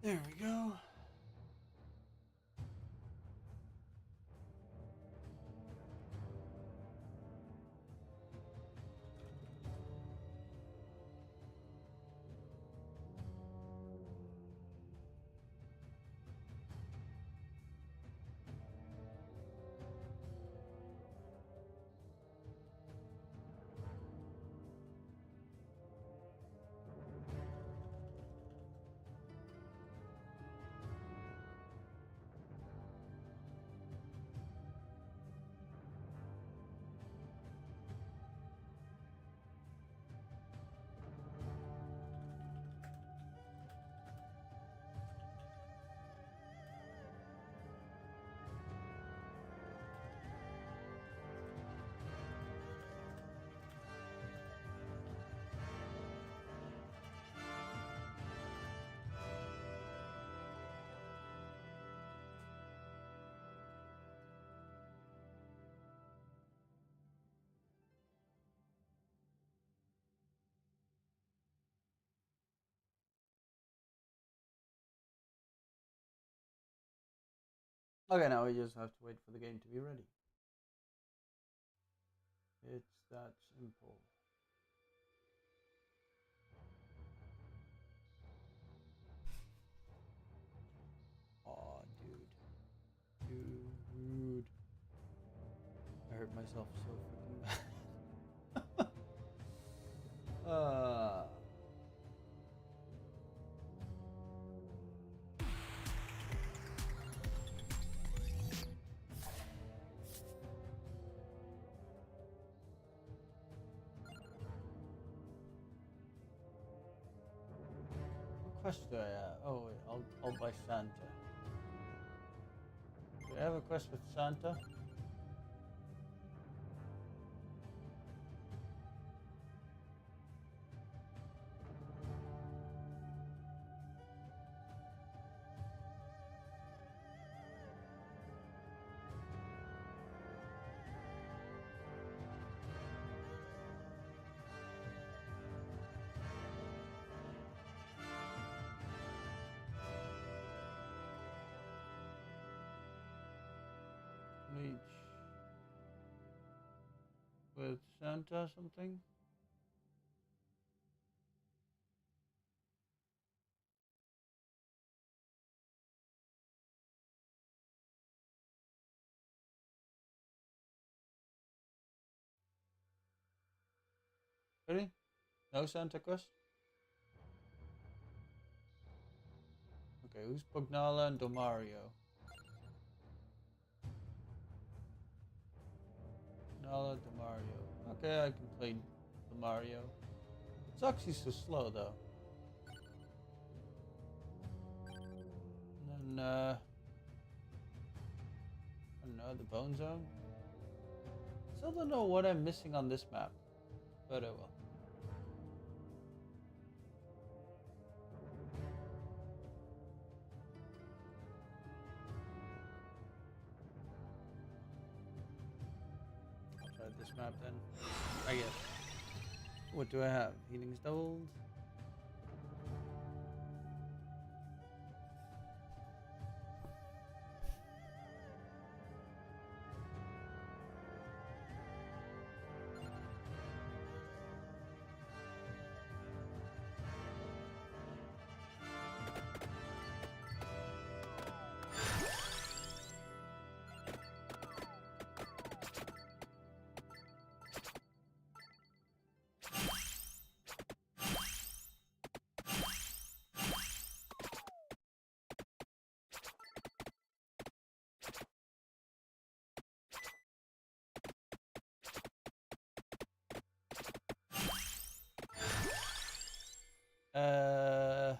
There we go. Okay, now we just have to wait for the game to be ready. It's that simple. Aw, dude. Dude. I hurt myself so freaking bad. What quest do I have? Oh, wait, I'll buy Santa. Do I have a quest with Santa? Mage. With Santa something? Really? No Santa quest? Okay, who's Pugnala and Domario? Pugnala, Domario. Okay, I can play Domario. It's actually so slow though. And then, I don't know, the Bone Zone? Still don't know what I'm missing on this map, but I will. I'll try this map then, I guess. What do I have? Healing's doubled. Uh,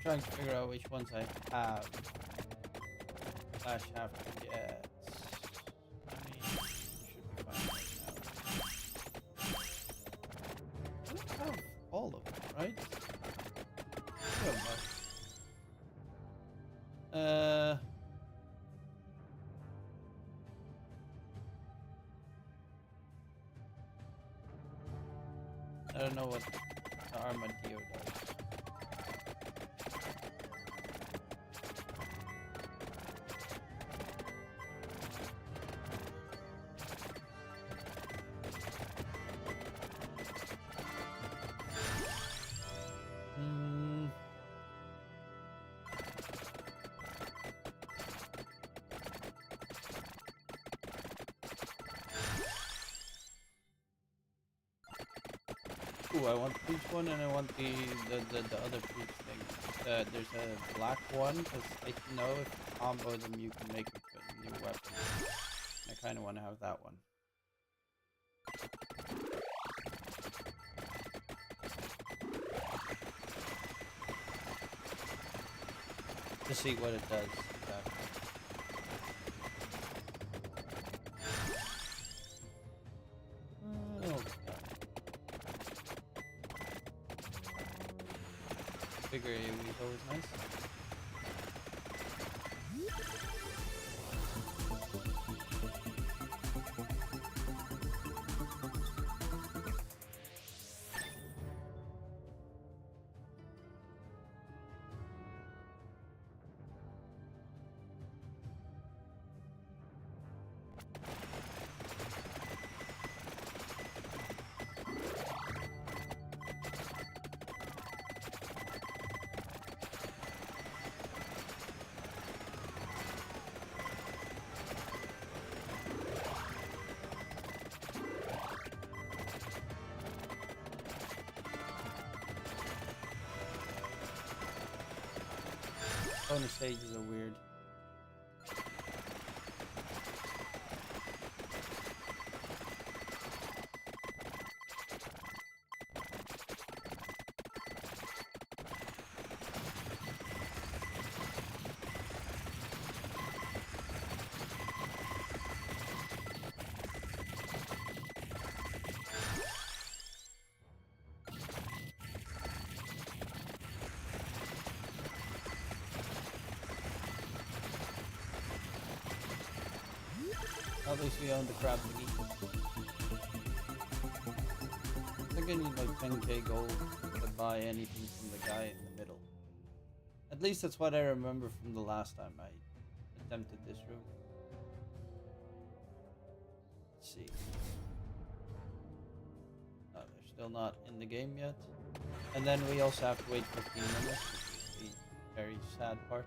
trying to figure out which ones I have. Slash have to get. I mean, should be fine right now. I don't have don't know. I don't know what the armadillo does. Ooh, I want the peach one and I want the other peach thing. There's a black one because I know if you combo them you can make a new weapon. I kind of want to have that one. To see what it does. Exactly. Bigger AoE is always nice. Bonus stages are weird. At least we own the crab thingy. I think I need like 10k gold to buy anything from the guy in the middle. At least that's what I remember from the last time I attempted this room. Let's see. Oh, they're still not in the game yet. And then we also have to wait 15 minutes, which is the very sad part.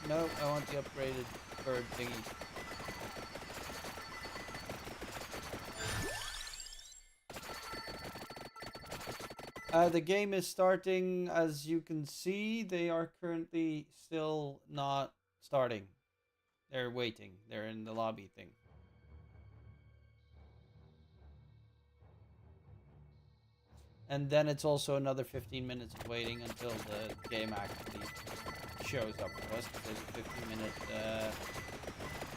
No, I want the upgraded bird thingy. The game is starting, as you can see. They are currently still not starting. They're waiting. They're in the lobby thing. And then it's also another 15 minutes of waiting until the game actually shows up for us. There's a 15-minute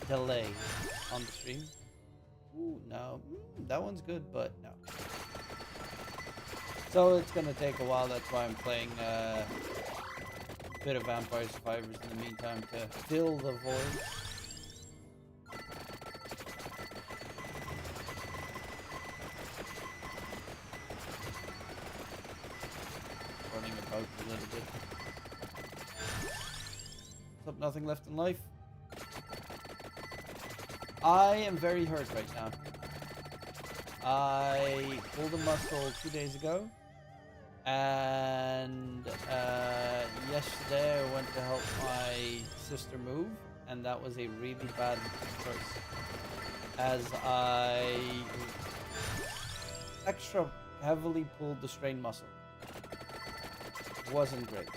delay on the stream. Ooh, no. That one's good, but no. So it's gonna take a while. That's why I'm playing a bit of Vampire Survivors in the meantime to fill the void. Running about a little bit. What's up, nothing left in life? I am very hurt right now. I pulled a muscle 2 days ago. And yesterday I went to help my sister move. And that was a really bad choice. As I extra heavily pulled the strain muscle. Wasn't great.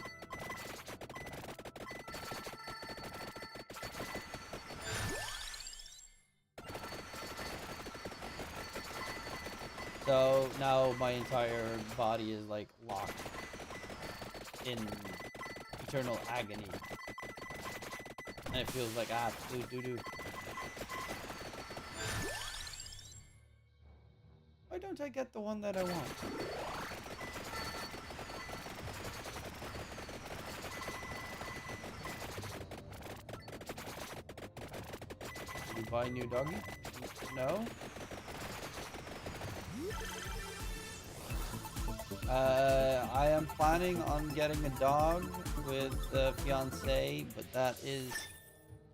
So now my entire body is like locked in eternal agony. And it feels like absolute doo-doo. Why don't I get the one that I want? Did you buy a new doggy? No? I am planning on getting a dog with the fiance, but that is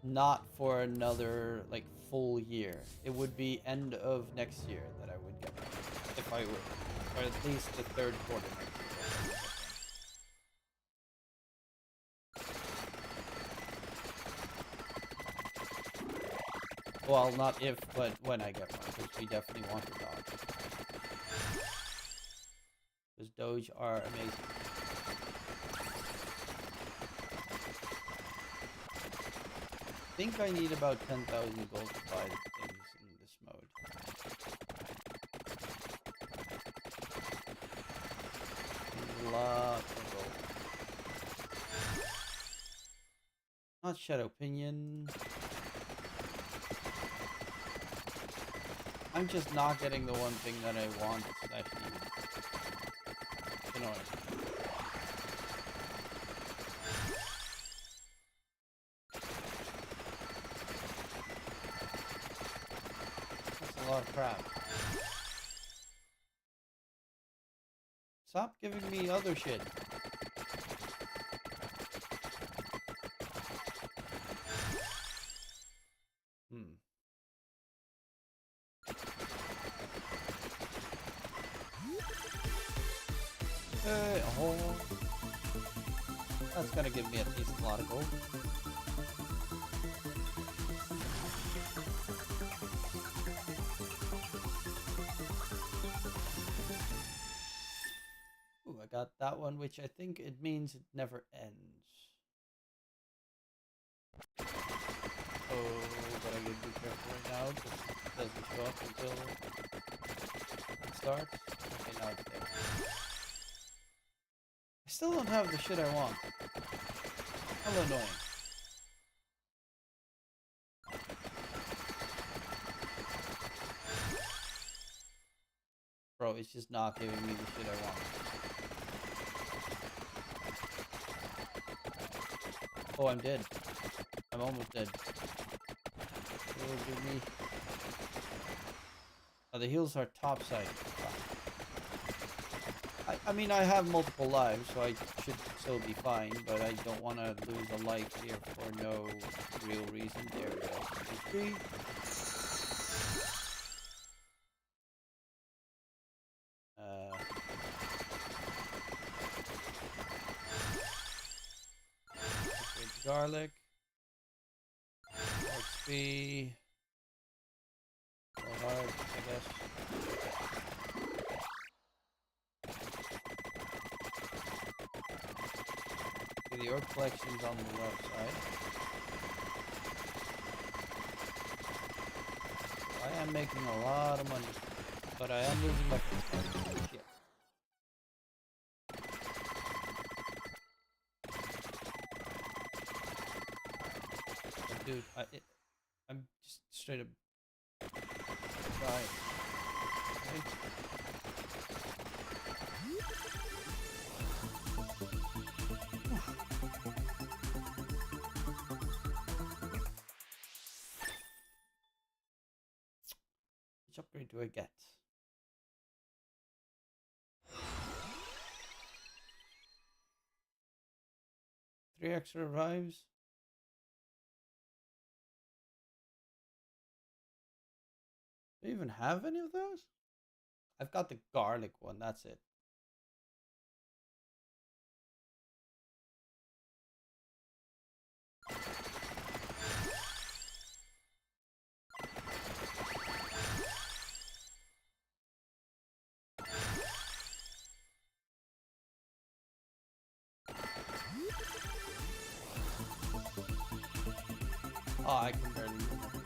not for another like full year. It would be end of next year that I would get one, if I would, or at least the third quarter next year. Well, not if, but when I get one, because we definitely want a dog. Because Doge are amazing. I think I need about 10,000 gold to buy the things in this mode. A lot of gold. Not Shadow Pinion. I'm just not getting the one thing that I want / need. You know what I mean? That's a lot of crap. Stop giving me other shit. Oh, that's gonna give me a decent lot of gold. Ooh, I got that one, which I think it means it never ends. Oh, but I gotta be careful right now because it doesn't show up until it starts. Okay, now it's there. I still don't have the shit I want. How annoying. Bro, it's just not giving me the shit I want. Oh, I'm dead. I'm almost dead. Oh, give me. Oh, the heals are topside. I mean, I have multiple lives, so I should still be fine, but I don't want to lose a life here for no real reason. There we go. HP. Garlic. XP. Go hard, I guess. The orb collection's on the left side. I am making a lot of money, but I am losing my shit. But dude, I'm just straight up dying. Okay? Which upgrade do I get? Three extra revives. Do I even have any of those? I've got the garlic one, that's it. Oh, I can barely do nothing.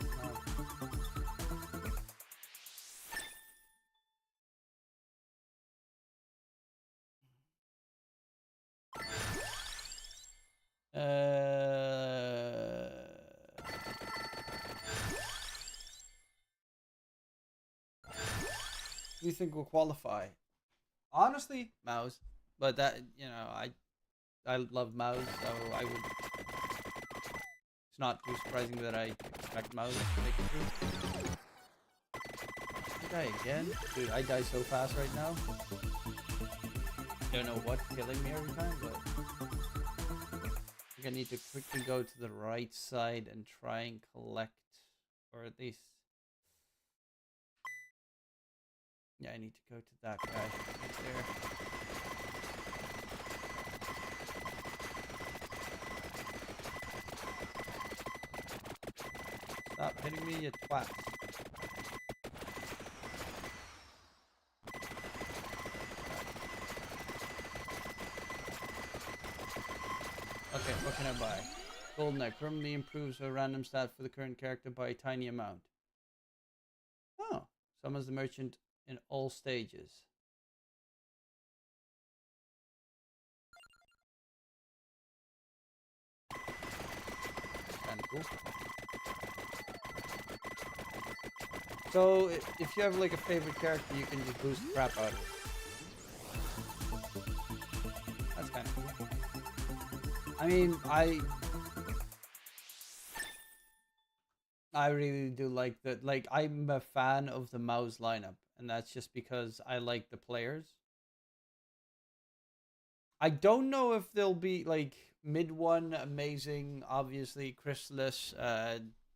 Who do you think will qualify? Honestly, MOUZ. But that, you know, I love MOUZ, so I would. It's not too surprising that I expect MOUZ to make it through. Did I die again? Dude, I die so fast right now. Don't know what's killing me every time, but I think I need to quickly go to the right side and try and collect, or at least, yeah, I need to go to that guy right there. Stop hitting me, you twat. Okay, what can I buy? Golden Egg permanently improves a random stat for the current character by a tiny amount. Oh, summons the merchant in all stages. Kind of cool. So, if you have like a favorite character, you can just boost the crap out of it. That's kind of cool. I mean, I really do like that. Like, I'm a fan of the MOUZ lineup, and that's just because I like the players. I don't know if they'll be like mid one amazing. Obviously, Chrysalis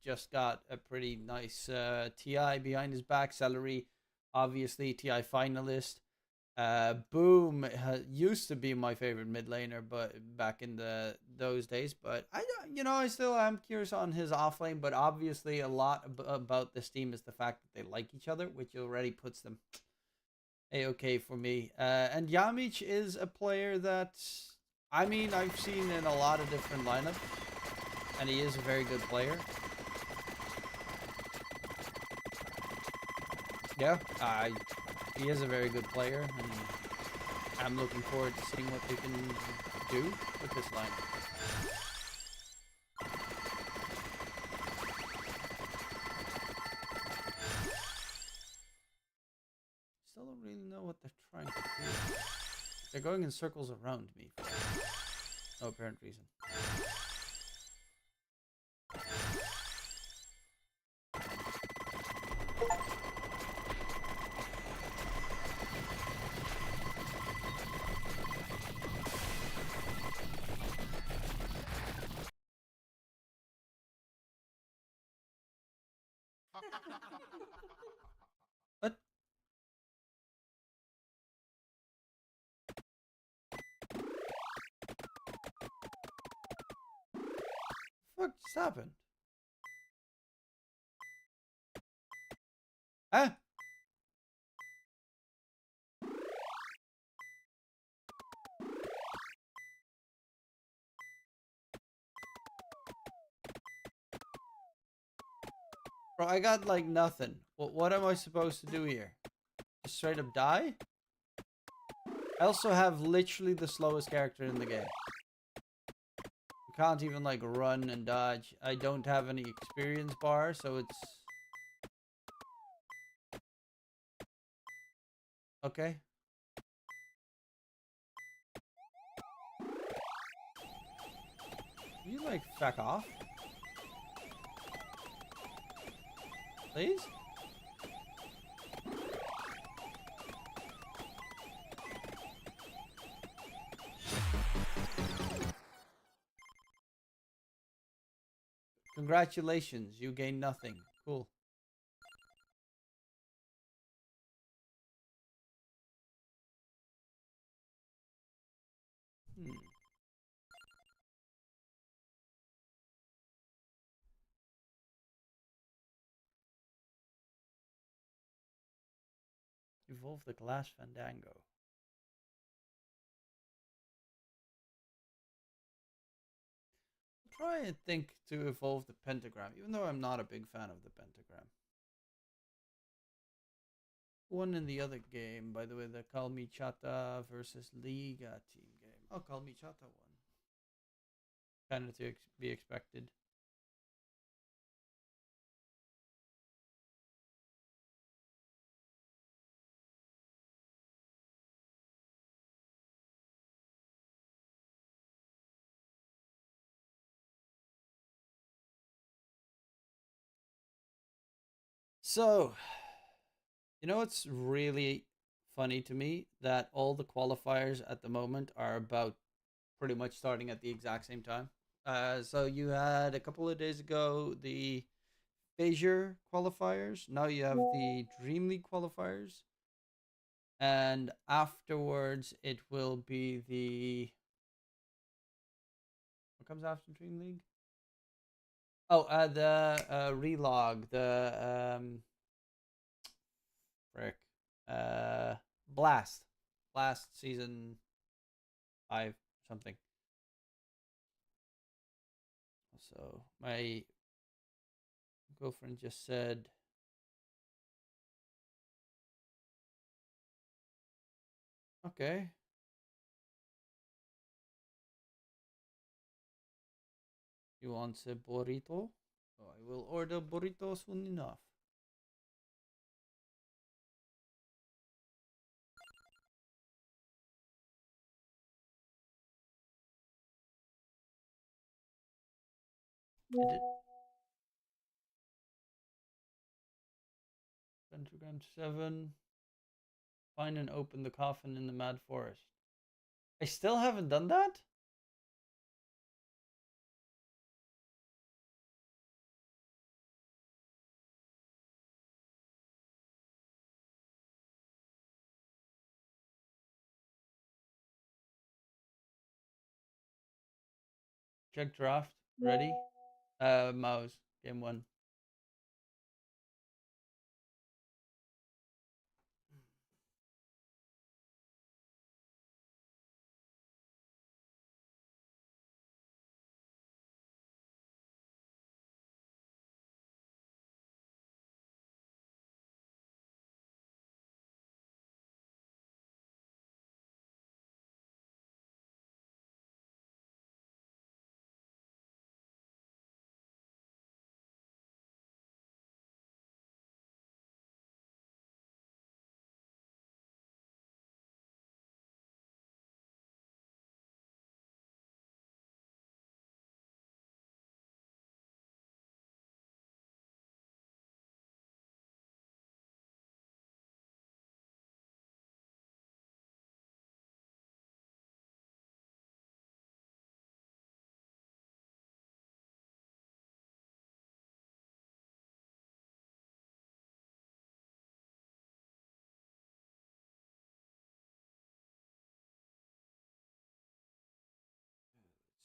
just got a pretty nice TI behind his back. Celery, obviously TI finalist. Boom used to be my favorite mid laner, but back in those days. But I still am curious on his off lane. But obviously, a lot about this team is the fact that they like each other, which already puts them a-okay for me. And Yamich is a player that, I mean, I've seen in a lot of different lineups, and he is a very good player. Yeah, he is a very good player, and I'm looking forward to seeing what they can do with this lineup. Still don't really know what they're trying to do. They're going in circles around me for no apparent reason. What? What just happened? Huh? Bro, I got like nothing. What am I supposed to do here? Just straight up die? I also have literally the slowest character in the game. You can't even like run and dodge. I don't have any experience bar, so it's... Okay. Can you like back off? Please? Congratulations, you gained nothing. Cool. Evolve the glass fandango. try and think to evolve the pentagram, even though I'm not a big fan of the pentagram. Won in the other game, by the way, the Kalmichata versus Liga team game. Oh, Kalmichata won. Kind of to be expected. So, you know what's really funny to me? That all the qualifiers at the moment are about pretty much starting at the exact same time. So you had a couple of days ago the Bezier qualifiers. Now you have the Dreamleague qualifiers. And afterwards, it will be the... What comes after Dreamleague? Oh, the relog, the frick, Blast season 5 something. So my girlfriend just said, okay. You want a burrito? So I will order burrito soon enough. Pentagram 7. Find and open the coffin in the Mad Forest. I still haven't done that? Check draft. Ready? MOUZ. Game 1.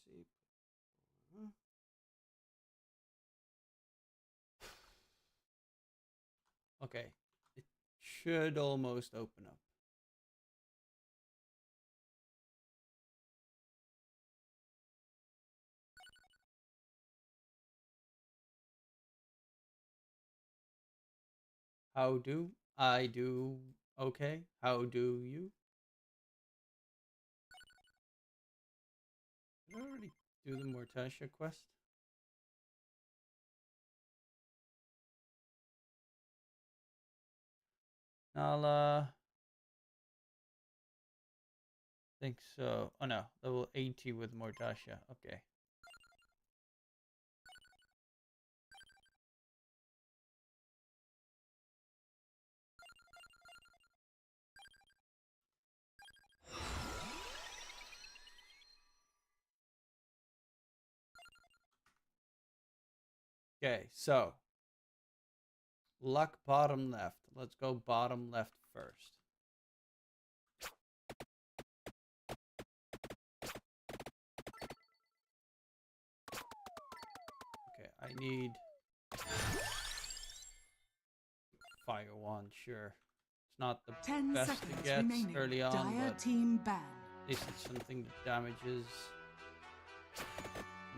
Let's see. Okay. It should almost open up. How do I do? Okay. How do you? Did I already do the Mortasia quest? I'll think so. Oh no, level 80 with Mortasia. Okay. Okay, so luck bottom left. Let's go bottom left first. Okay, I need fire wand, sure. It's not the best to get early on, but team ban. at least it's something that damages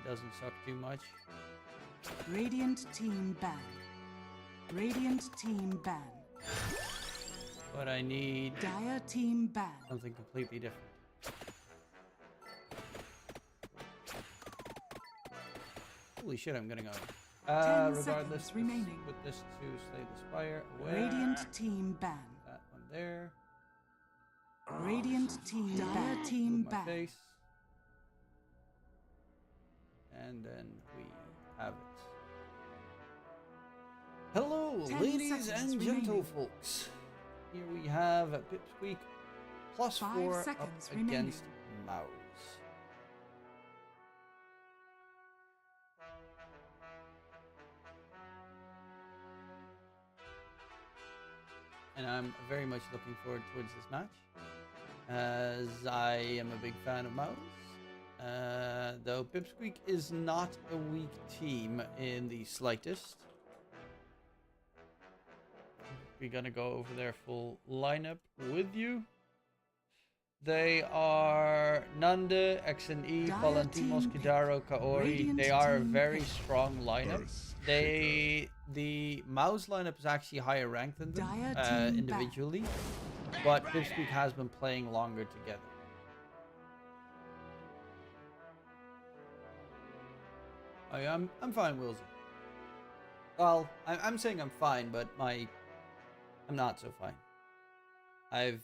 doesn't suck too much. Radiant team ban. Radiant team ban. But I need Dire team ban. something completely different. Holy shit, I'm gonna go. 10 Regardless, seconds remaining. put this to Slay the Spire away. Radiant team ban. That one there. Radiant team ban. Dire team Move my ban. face. And then we have it. Hello, 10 ladies seconds and remaining. gentlefolks. Here we have a Pipsqueak plus 5 4 up seconds remaining. against MOUZ. And I'm very much looking forward towards this match, as I am a big fan of MOUZ. Though Pipsqueak is not a weak team in the slightest. We're gonna go over their full lineup with you. They are Nande, XNE, Dire Valentimos, team pick. Kidaro, Kaori. Radiant They are a team very pick. strong lineup. The MOUZ lineup is actually higher ranked than them Dire team individually, but Pipsqueak has been playing longer together. I'm fine, Wilson. Well, I'm saying I'm fine, but I'm not so fine. I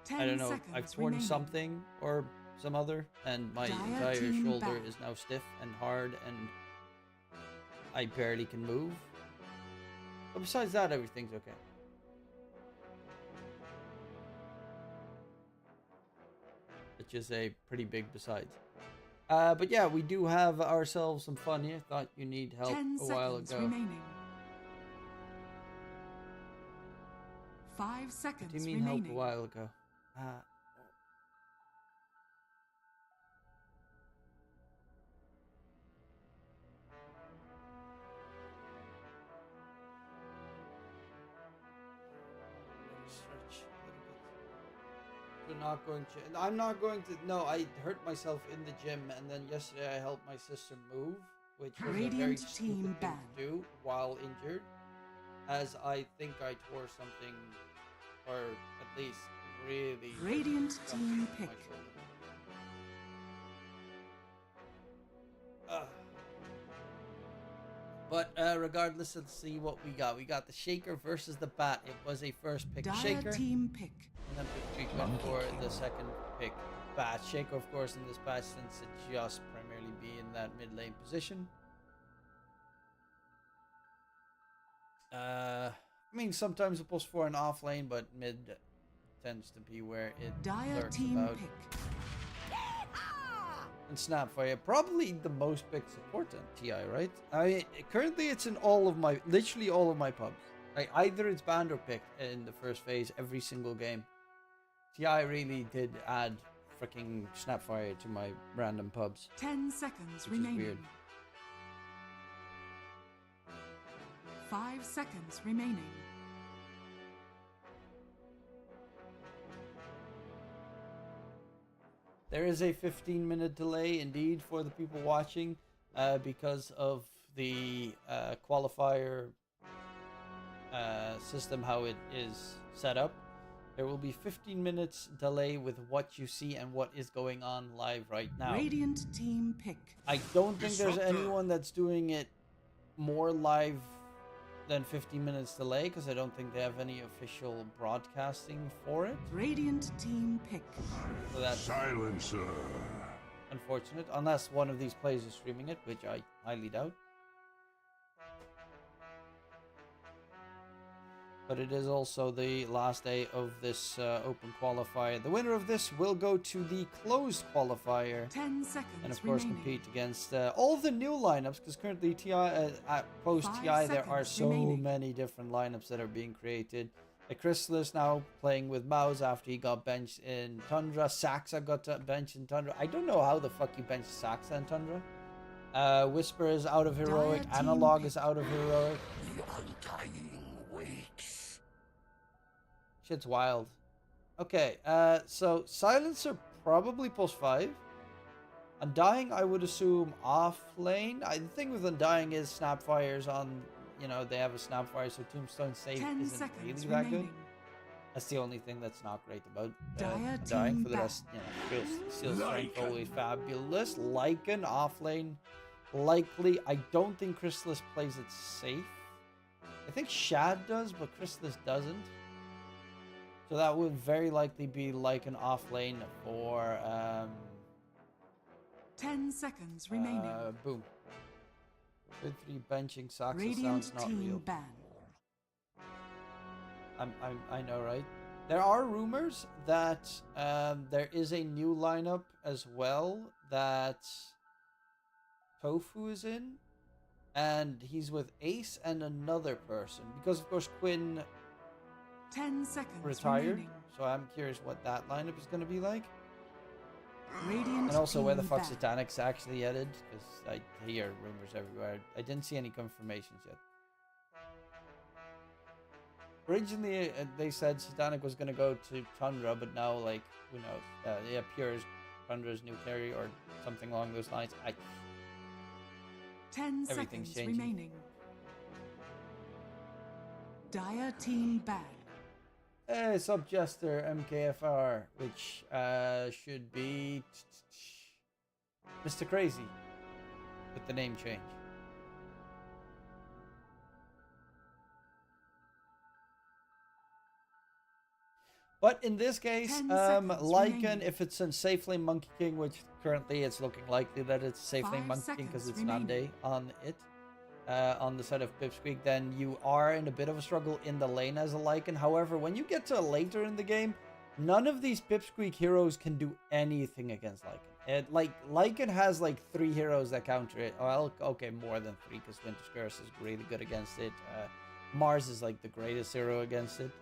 don't know, I've torn remaining. something or some other, and my Dire entire team shoulder back. is now stiff and hard, and I barely can move. But besides that, everything's okay. Which is a pretty big besides. But yeah, we do have ourselves some fun here. Thought you need help 10 a while seconds ago. remaining. 5 What seconds do you mean remaining. help a while ago? Stretch a little bit. We're not going to. I'm not going to. No, I hurt myself in the gym, and then yesterday I helped my sister move, which was a very Radiant stupid team thing ban. to do while injured, as I think I tore something, or at least really. Radiant something team in my pick. shoulder. But regardless, let's see what we got. We got the Shaker versus the Bat. It was a first pick Dire Shaker, team pick. and then Pipsqueak went for the second pick Bat. Shaker, of course, in this patch, since it just primarily be in that mid lane position. I mean, sometimes it pulls for an off lane, but mid tends to be where it Dire lurks team about. pick. And Snapfire, probably the most picked support on TI, right? I mean, currently it's in literally all of my pubs. Like, either it's banned or picked in the first phase every single game. TI really did add freaking Snapfire to my random pubs. 10 seconds Which is remaining. weird. 5 seconds remaining. There is a 15-minute delay indeed for the people watching because of the qualifier system, how it is set up. There will be 15 minutes delay with what you see and what is going on live right now. Radiant team pick. I don't think there's anyone that's doing it more live than 15 minutes delay, because I don't think they have any official broadcasting for it. Radiant team pick. So that's Silencer. unfortunate, unless one of these players is streaming it, which I highly doubt. But it is also the last day of this open qualifier. The winner of this will go to the closed qualifier. 10 seconds And of course remaining. compete against all of the new lineups, because currently TI, at post-TI 5 there are seconds so remaining. many different lineups that are being created. Chrysalis now playing with MOUZ after he got benched in Tundra. Saxa got benched in Tundra. I don't know how the fuck you benched Saxa in Tundra. Whisper is out of Heroic. Dire team Analog pick. is out of Heroic. The undying waits. Shit's wild. Okay, so Silencer probably pulls 5. Undying, I would assume off lane. The thing with Undying is Snapfire's on, you know, they have a Snapfire, so Tombstone save 10 isn't seconds really that remaining. good. That's the only thing that's not great about Dire Undying. team For the rest, you know, Steel Strength Lycan. always fabulous. Lycan off lane, likely. I don't think Chrysalis plays it safe. I think Shad does, but Chrysalis doesn't. So that would very likely be Lycan off lane for 10 seconds remaining. boom. Good 3 benching Saxa Radiant sounds not team real. ban. I know, right? There are rumors that there is a new lineup as well that Tofu is in, and he's with Ace and another person because of course Quinn 10 seconds retired. remaining. So I'm curious what that lineup is going to be like, Radiant and also where the team fuck ban. Satanic's actually headed, because I hear rumors everywhere. I didn't see any confirmations yet. Originally, they said Satanic was going to go to Tundra, but now, like, who knows? Yeah, Pure is Tundra's new carry or something along those lines. 10 Everything's seconds changing. remaining. Dire team ban. Hey, Sub Jester MKFR, which should be Mr. Crazy with the name change. But in this case, 10 seconds Lycan, remaining. if it's in Safe Lane Monkey King, which currently it's looking likely that it's Safe Lane 5 Monkey King because seconds it's remaining. Nande on it, on the side of Pipsqueak, then you are in a bit of a struggle in the lane as a Lycan. However, when you get to later in the game, none of these Pipsqueak heroes can do anything against Lycan. Lycan has like 3 heroes that counter it. Well, okay, more than 3 because Winter Scarce is really good against it. Mars is like the greatest hero against it.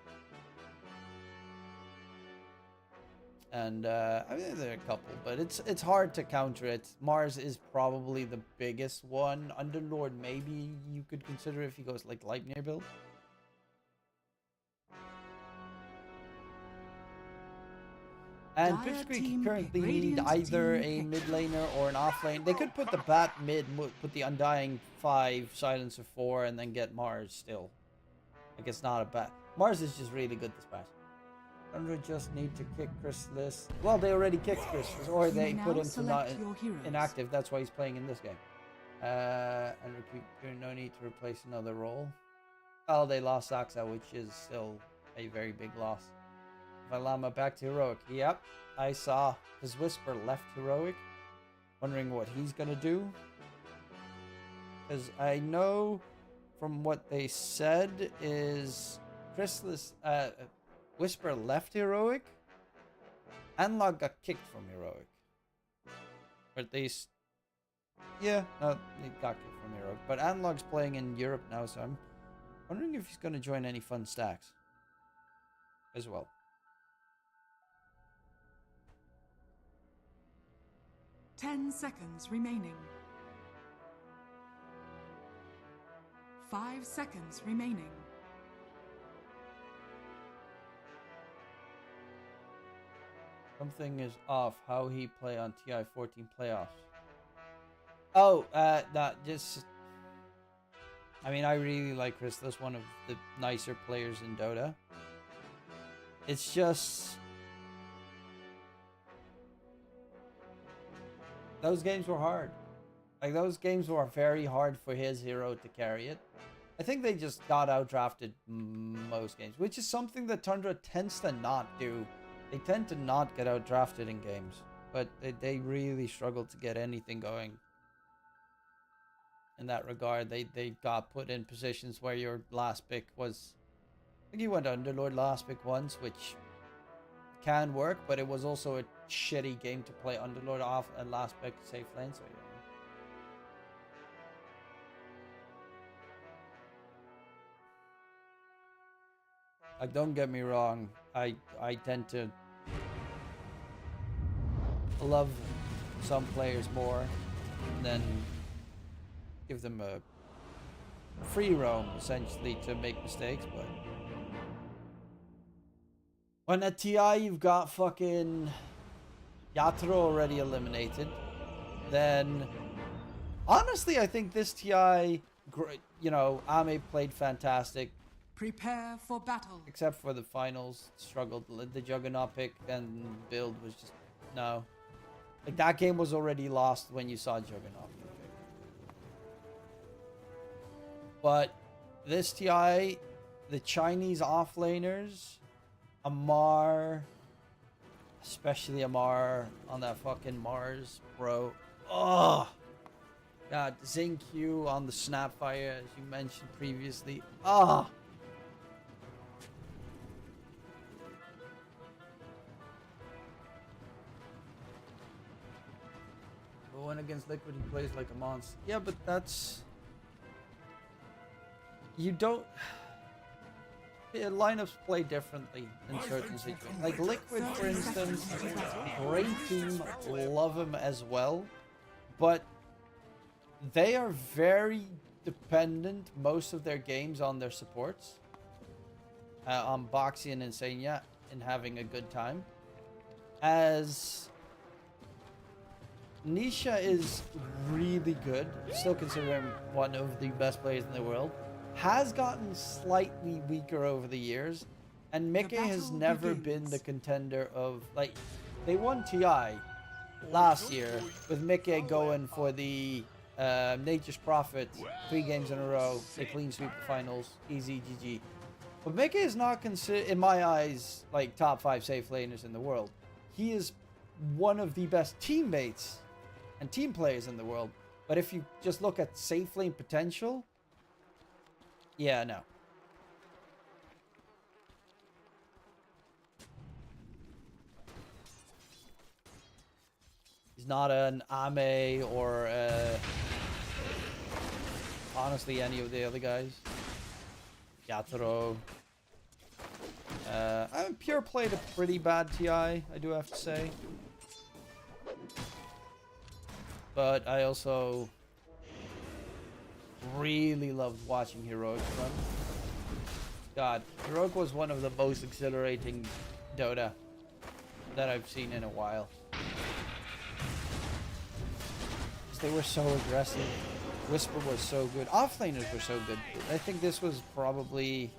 And I mean, there are a couple, but it's hard to counter it. Mars is probably the biggest one. Underlord, maybe you could consider if he goes like Leipnir build. And Dire Pipsqueak team currently pick. need Radiant either team a pick. mid laner or an off lane. They could put the Bat mid, put the Undying 5, Silencer 4, and then get Mars still. Like, it's not a bad... Mars is just really good this patch. Thunder just need to kick Chrysalis. Well, they already kicked Chrysalis, or they You put now him to not select your heroes. inactive. That's why he's playing in this game. And repeat, no need to replace another role. Oh, they lost Saxa, which is still a very big loss. Valama back to Heroic. Yep, I saw his Whisper left Heroic. Wondering what he's gonna do. Because I know from what they said is Chrysalis, Whisper left Heroic. Analog got kicked from Heroic. But they... Yeah, no, he got kicked from Heroic. But Analog's playing in Europe now, so I'm wondering if he's going to join any fun stacks as well. Ten seconds remaining. 5 seconds remaining. Something is off. How he play on TI 14 playoffs. Oh, that just... I mean, I really like Chrysalis, one of the nicer players in Dota. It's just... Those games were hard. Like, those games were very hard for his hero to carry it. I think they just got outdrafted most games, which is something that Tundra tends to not do. They tend to not get outdrafted in games, but they really struggle to get anything going. In that regard, they got put in positions where your last pick was... I think you went Underlord last pick once, which can work, but it was also a shitty game to play Underlord off and last pick safe lane, so yeah. Like, don't get me wrong, I tend to love some players more than give them a free roam, essentially, to make mistakes, but when at TI you've got fucking Yatoro already eliminated, then honestly, I think this TI, you know, Ame played fantastic. Prepare for battle. Except for the finals, struggled. The Juggernaut pick and build was just, no. Like, that game was already lost when you saw Juggernaut pick. But this TI, the Chinese offlaners, Amar, especially Amar on that fucking Mars, bro. Oh, God, Xingqiu on the Snapfire, as you mentioned previously. Ah. Going against Liquid, he plays like a monster. Yeah, but that's... You don't... Yeah, lineups play differently in certain situations. Like Liquid, for instance, great team, love him as well. But they are very dependent, most of their games, on their supports. On Boxy and Insania, and having a good time. As... Nisha is really good, still considered him one of the best players in the world. Has gotten slightly weaker over the years, and Mickey has never been the contender of, like, they won TI last year with Mickey going for the Nature's Prophet 3 games in a row. They clean sweep the finals, easy GG. But Mickey is not considered, in my eyes, like top 5 safe laners in the world. He is one of the best teammates and team players in the world. But if you just look at safe lane potential, yeah, no. He's not an Ame or honestly any of the other guys. Yatoro. Pure played a pretty bad TI, I do have to say. But I also really loved watching Heroic run. God, Heroic was one of the most exhilarating Dota that I've seen in a while. They were so aggressive. Whisper was so good. Offlaners were so good. I think this was probably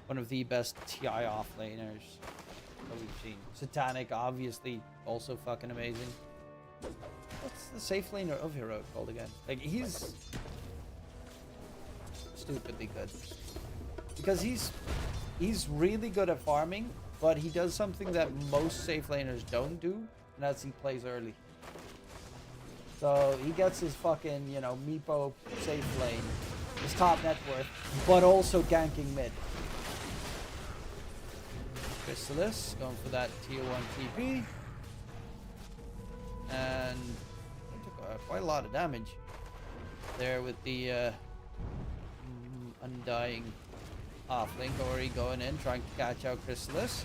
one of the best TI offlaners that we've seen. Satanic, obviously, also fucking amazing. What's the safe laner of Heroic called again? Like, he's stupidly good. Because he's really good at farming, but he does something that most safe laners don't do, and that's he plays early. So he gets his fucking, you know, Meepo safe lane, his top net worth, but also ganking mid. Chrysalis going for that tier 1 TP. And I took quite a lot of damage there with the Undying offlane. Ori going in, trying to catch out Chrysalis.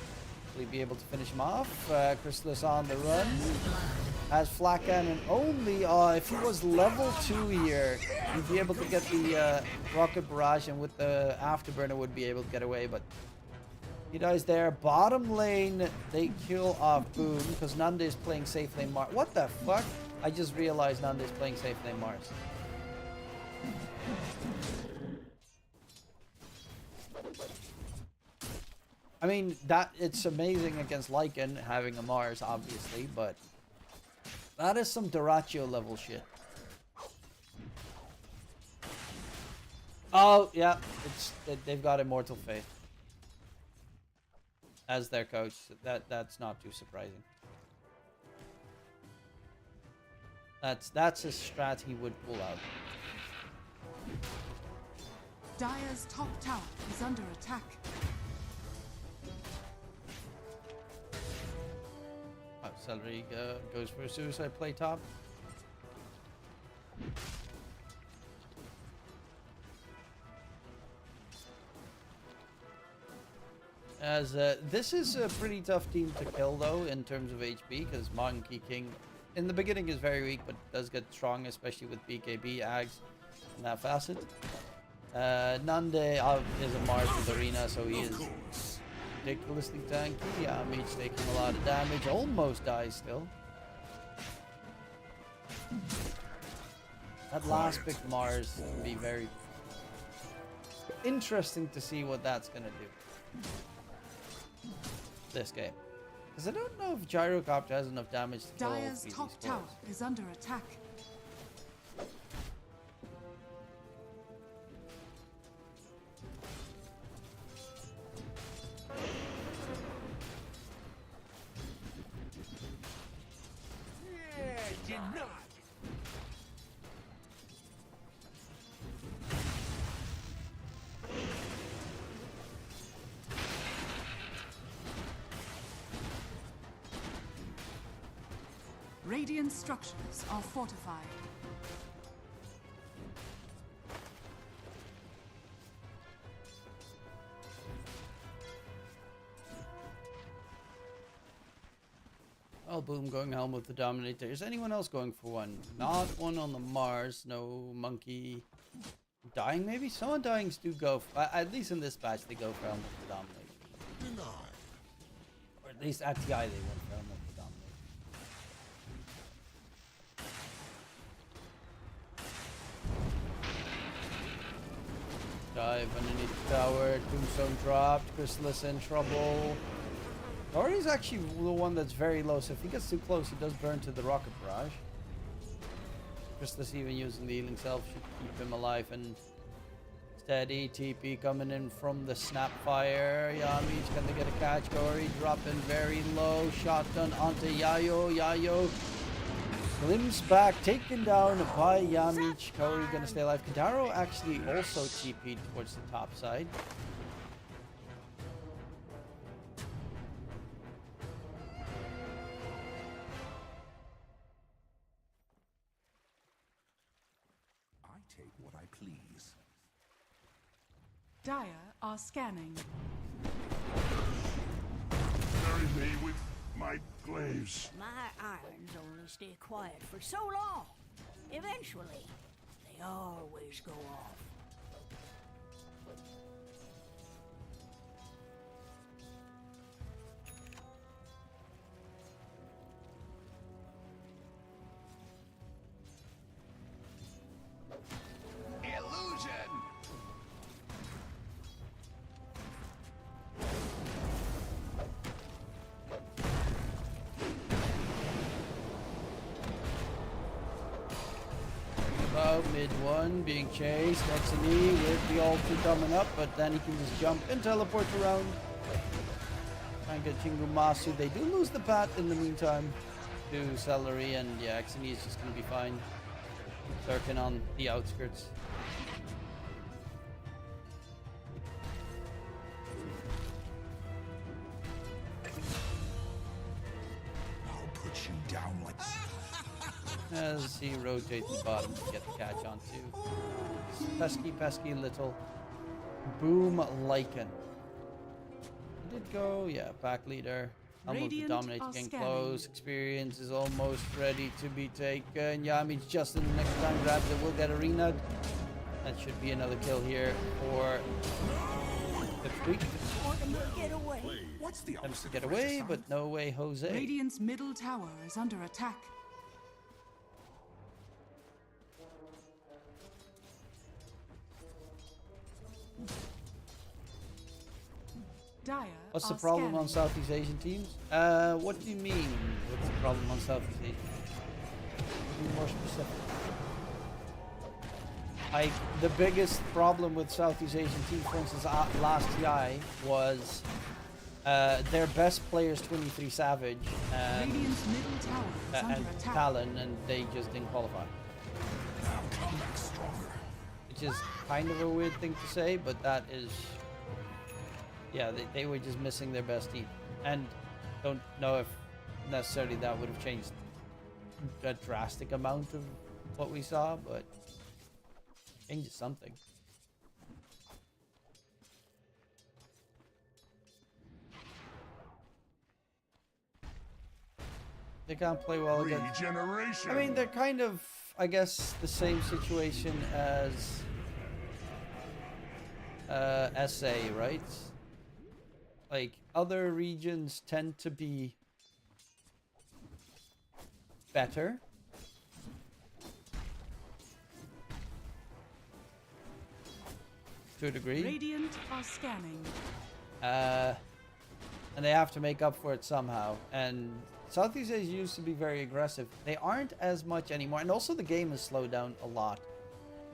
Will he be able to finish him off? Chrysalis on the run. Has Flak Cannon only. If he was level 2 here, he'd be able to get the Rocket Barrage, and with the Afterburner would be able to get away, but he dies there. Bottom lane, they kill off Boom, because Nanda is playing safe lane Mars. What the fuck? I just realized Nanda is playing safe lane Mars. I mean, it's amazing against Lycan having a Mars, obviously, but that is some Doracio level shit. Oh, yeah, they've got Immortal Faith as their coach. That's not too surprising. That's a strat he would pull out. Dire's top tower is under attack. Celery goes for a suicide play top. As this is a pretty tough team to kill though in terms of HP, because Monkey King in the beginning is very weak, but does get strong, especially with BKB, Ags, and that facet. Nande is a Mars with Arena, so he is ridiculously tanky. Yeah, Mage taking a lot of damage, almost dies still. That last pick Mars can be very interesting to see what that's gonna do. This game. Because I don't know if Gyrocopter has enough damage to kill all Dire's three of top these tower cores. is under attack. Radiant structures are fortified. Oh, boom, going helm with the Dominator. Is anyone else going for one? Not one on the Mars. No monkey. Dying, maybe? Some Undyings do go, at least in this batch, they go for helm with the Dominator. Denied. Or at least at TI, they went for helm with the Dominator. Dive underneath the tower. Tombstone dropped. Chrysalis in trouble. Tori's actually the one that's very low, so if he gets too close, he does burn to the rocket barrage. Chrysalis even using the healing self should keep him alive and steady. TP coming in from the snapfire. Yami's gonna get a catch. Tori dropping very low. Shotgun onto Yayo. Yayo glimpse back, taken down by Yami. Tori gonna stay alive. Kadaro actually also TP'd towards the top side. Take what I please. Dire are scanning. Bury me with my glaives. My irons only stay quiet for so long. Eventually, they always go off. Mid one being chased. Exony with the ulti coming up, but then he can just jump and teleport around. Try and get Jingu Masu. They do lose the bat in the meantime to Celery, and yeah, Exony is just gonna be fine. Lurking on the outskirts. I'll put you down like. As he rotates the bottom to get the catch onto pesky little Boom Lycan. He did go, yeah, back leader. Almost Radiant dominate are getting scanning. close. Experience is almost ready to be taken. Yami's just in the next time grabs it. Will get arena. That should be another kill here for Pipsqueak. Get away. What's the Attempts to opposite get of away, regicide? but no way, Jose. Radiant's middle tower is under attack. Dire What's the are problem on scanning. Southeast Asian teams? What do you mean? What's the problem on Southeast Asian? Be more specific. Like, the biggest problem with Southeast Asian teams, for instance, last TI was their best players, 23 Savage Radiant's middle tower is and under attack. Talon, and they just didn't qualify. Now come back stronger. Which is kind of a weird thing to say, but that is... Yeah, they were just missing their best team. And don't know if necessarily that would have changed a drastic amount of what we saw, but changes something. They can't play well against... Regeneration. I mean, they're kind of, I guess, the same situation as SA, right? Like, other regions tend to be better to a degree. Radiant are scanning. And they have to make up for it somehow. And Southeast Asia used to be very aggressive. They aren't as much anymore. And also the game has slowed down a lot.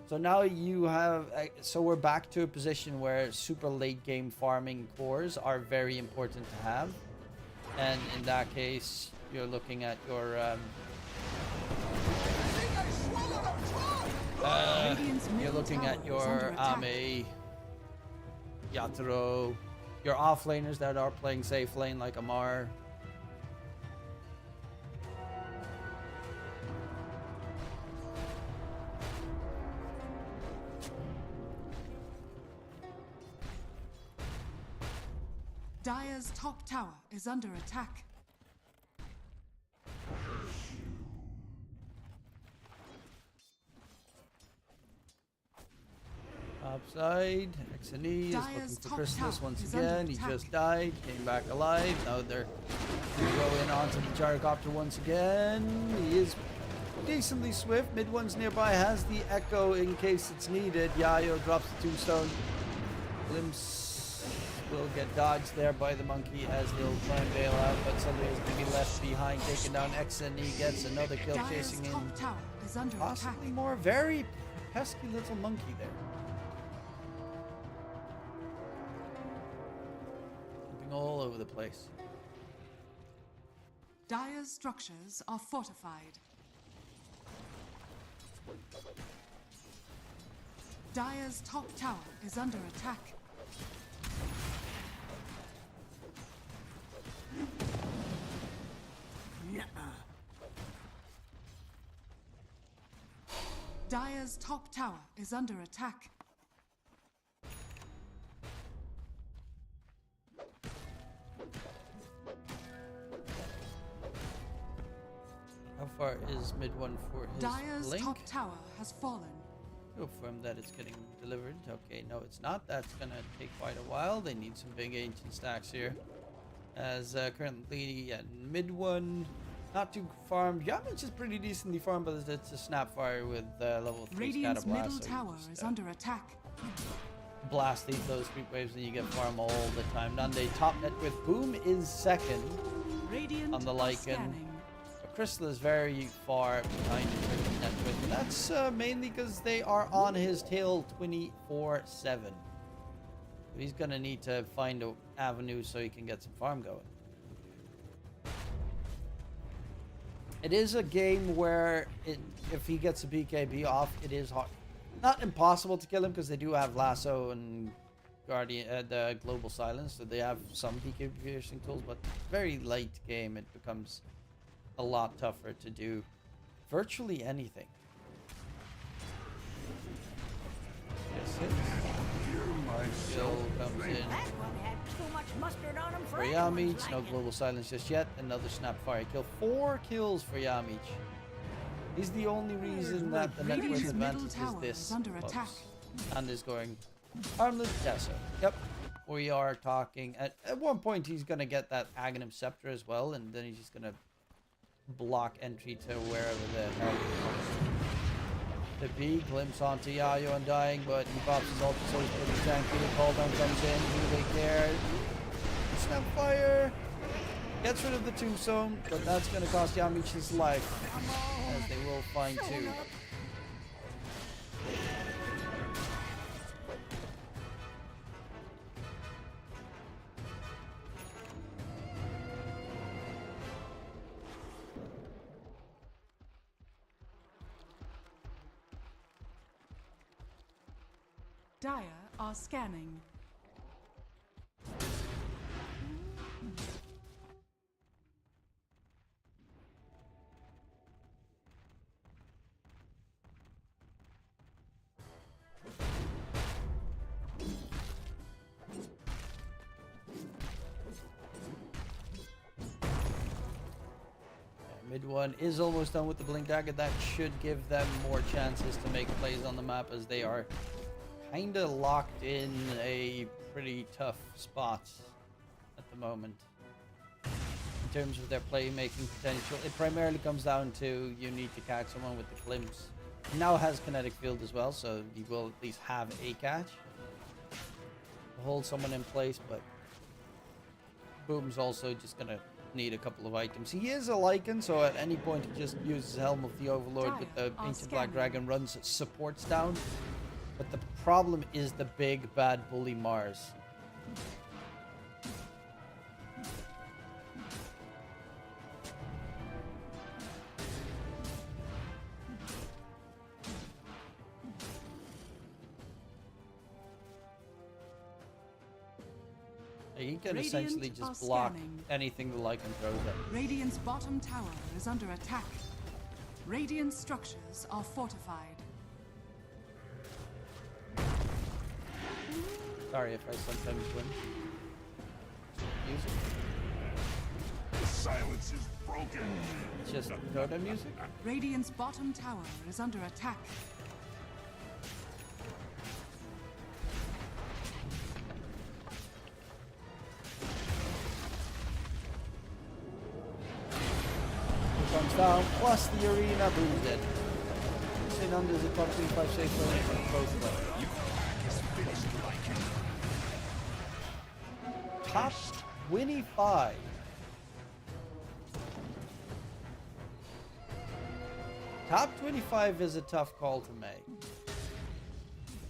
So now you have... so we're back to a position where super late game farming cores are very important to have. And in that case, you're looking at your... you're looking at your Ame, Yatoro, your offlaners that are playing safe lane like Amar. Dire's top tower is under attack. Upside, XNE is looking for Chrysalis once again. He just died, came back alive. Now they're going on to the gyrocopter once again. He is decently swift. Mid one's nearby, has the echo in case it's needed. Yayo drops the tombstone. Glimpse will get dodged there by the monkey as he'll try and bail out, but somebody is going to be left behind, taking down XNE, gets another kill, chasing in possibly more. Very pesky little monkey there. All over the place. Dire's structures are fortified. Dire's top tower is under attack. Dire's top tower is under attack. How far is mid one for his Dire's blink? top tower has fallen. Confirm that it's getting delivered. Okay, no, it's not. That's gonna take quite a while. They need some big ancient stacks here. As currently at mid one, not too farmed. Yamich is pretty decently farmed, but it's a Snapfire with level 3 Radiant's Scatter Blast. middle So tower just, is under attack. blast those creep waves and you get farm all the time. Nande top net with Boom is second Radiant on the are Lycan. scanning. Crystal is very far behind in terms of net width, and that's mainly because they are on his tail 24/7. He's gonna need to find an avenue so he can get some farm going. It is a game where if he gets a BKB off, it is hard. Not impossible to kill him because they do have Lasso and Guardian, the Global Silence, so they have some BKB piercing tools, but very late game it becomes a lot tougher to do virtually anything. Yes, Kill comes in That one had too much mustard on him for for anyone's Yamich. No liking. Global Silence just yet. Another Snapfire kill. 4 kills for Yamich. He's the only reason that the net Radiant's worth middle advantage is tower this is under close. attack. And is going harmless Deso. Yep. We are talking at one point he's gonna get that Aghanim Scepter as well, and then he's just gonna block entry to wherever the hell he wants. The B glimpse onto Yayo Undying, but he pops his ult, so he's pretty tanky. The call down comes in. Do they care? Snapfire gets rid of the tombstone, but that's going to cost Yamich his life, as they will find two. Dire are scanning. Mid one is almost done with the Blink Dagger. That should give them more chances to make plays on the map, as they are kind of locked in a pretty tough spot at the moment. In terms of their playmaking potential, it primarily comes down to you need to catch someone with the glimpse. He now has kinetic field as well, so he will at least have a catch. hold someone in place, but Boom's also just gonna need a couple of items. He is a Lycan, so at any point he just uses Helm of the Overlord with the Ancient Black Dragon, runs supports down. But the problem is the big bad bully Mars. He can essentially just block anything the Lycan throws at. Radiant's bottom tower is under attack. Radiant structures are fortified. Sorry if I sometimes win. Music. The silence is broken. It's just Dota music. Radiant's bottom tower is under attack. Comes down, plus the arena, Boom's dead. St. Under's a top 25 safe zone from both of them. Top 25. Top 25 is a tough call to make.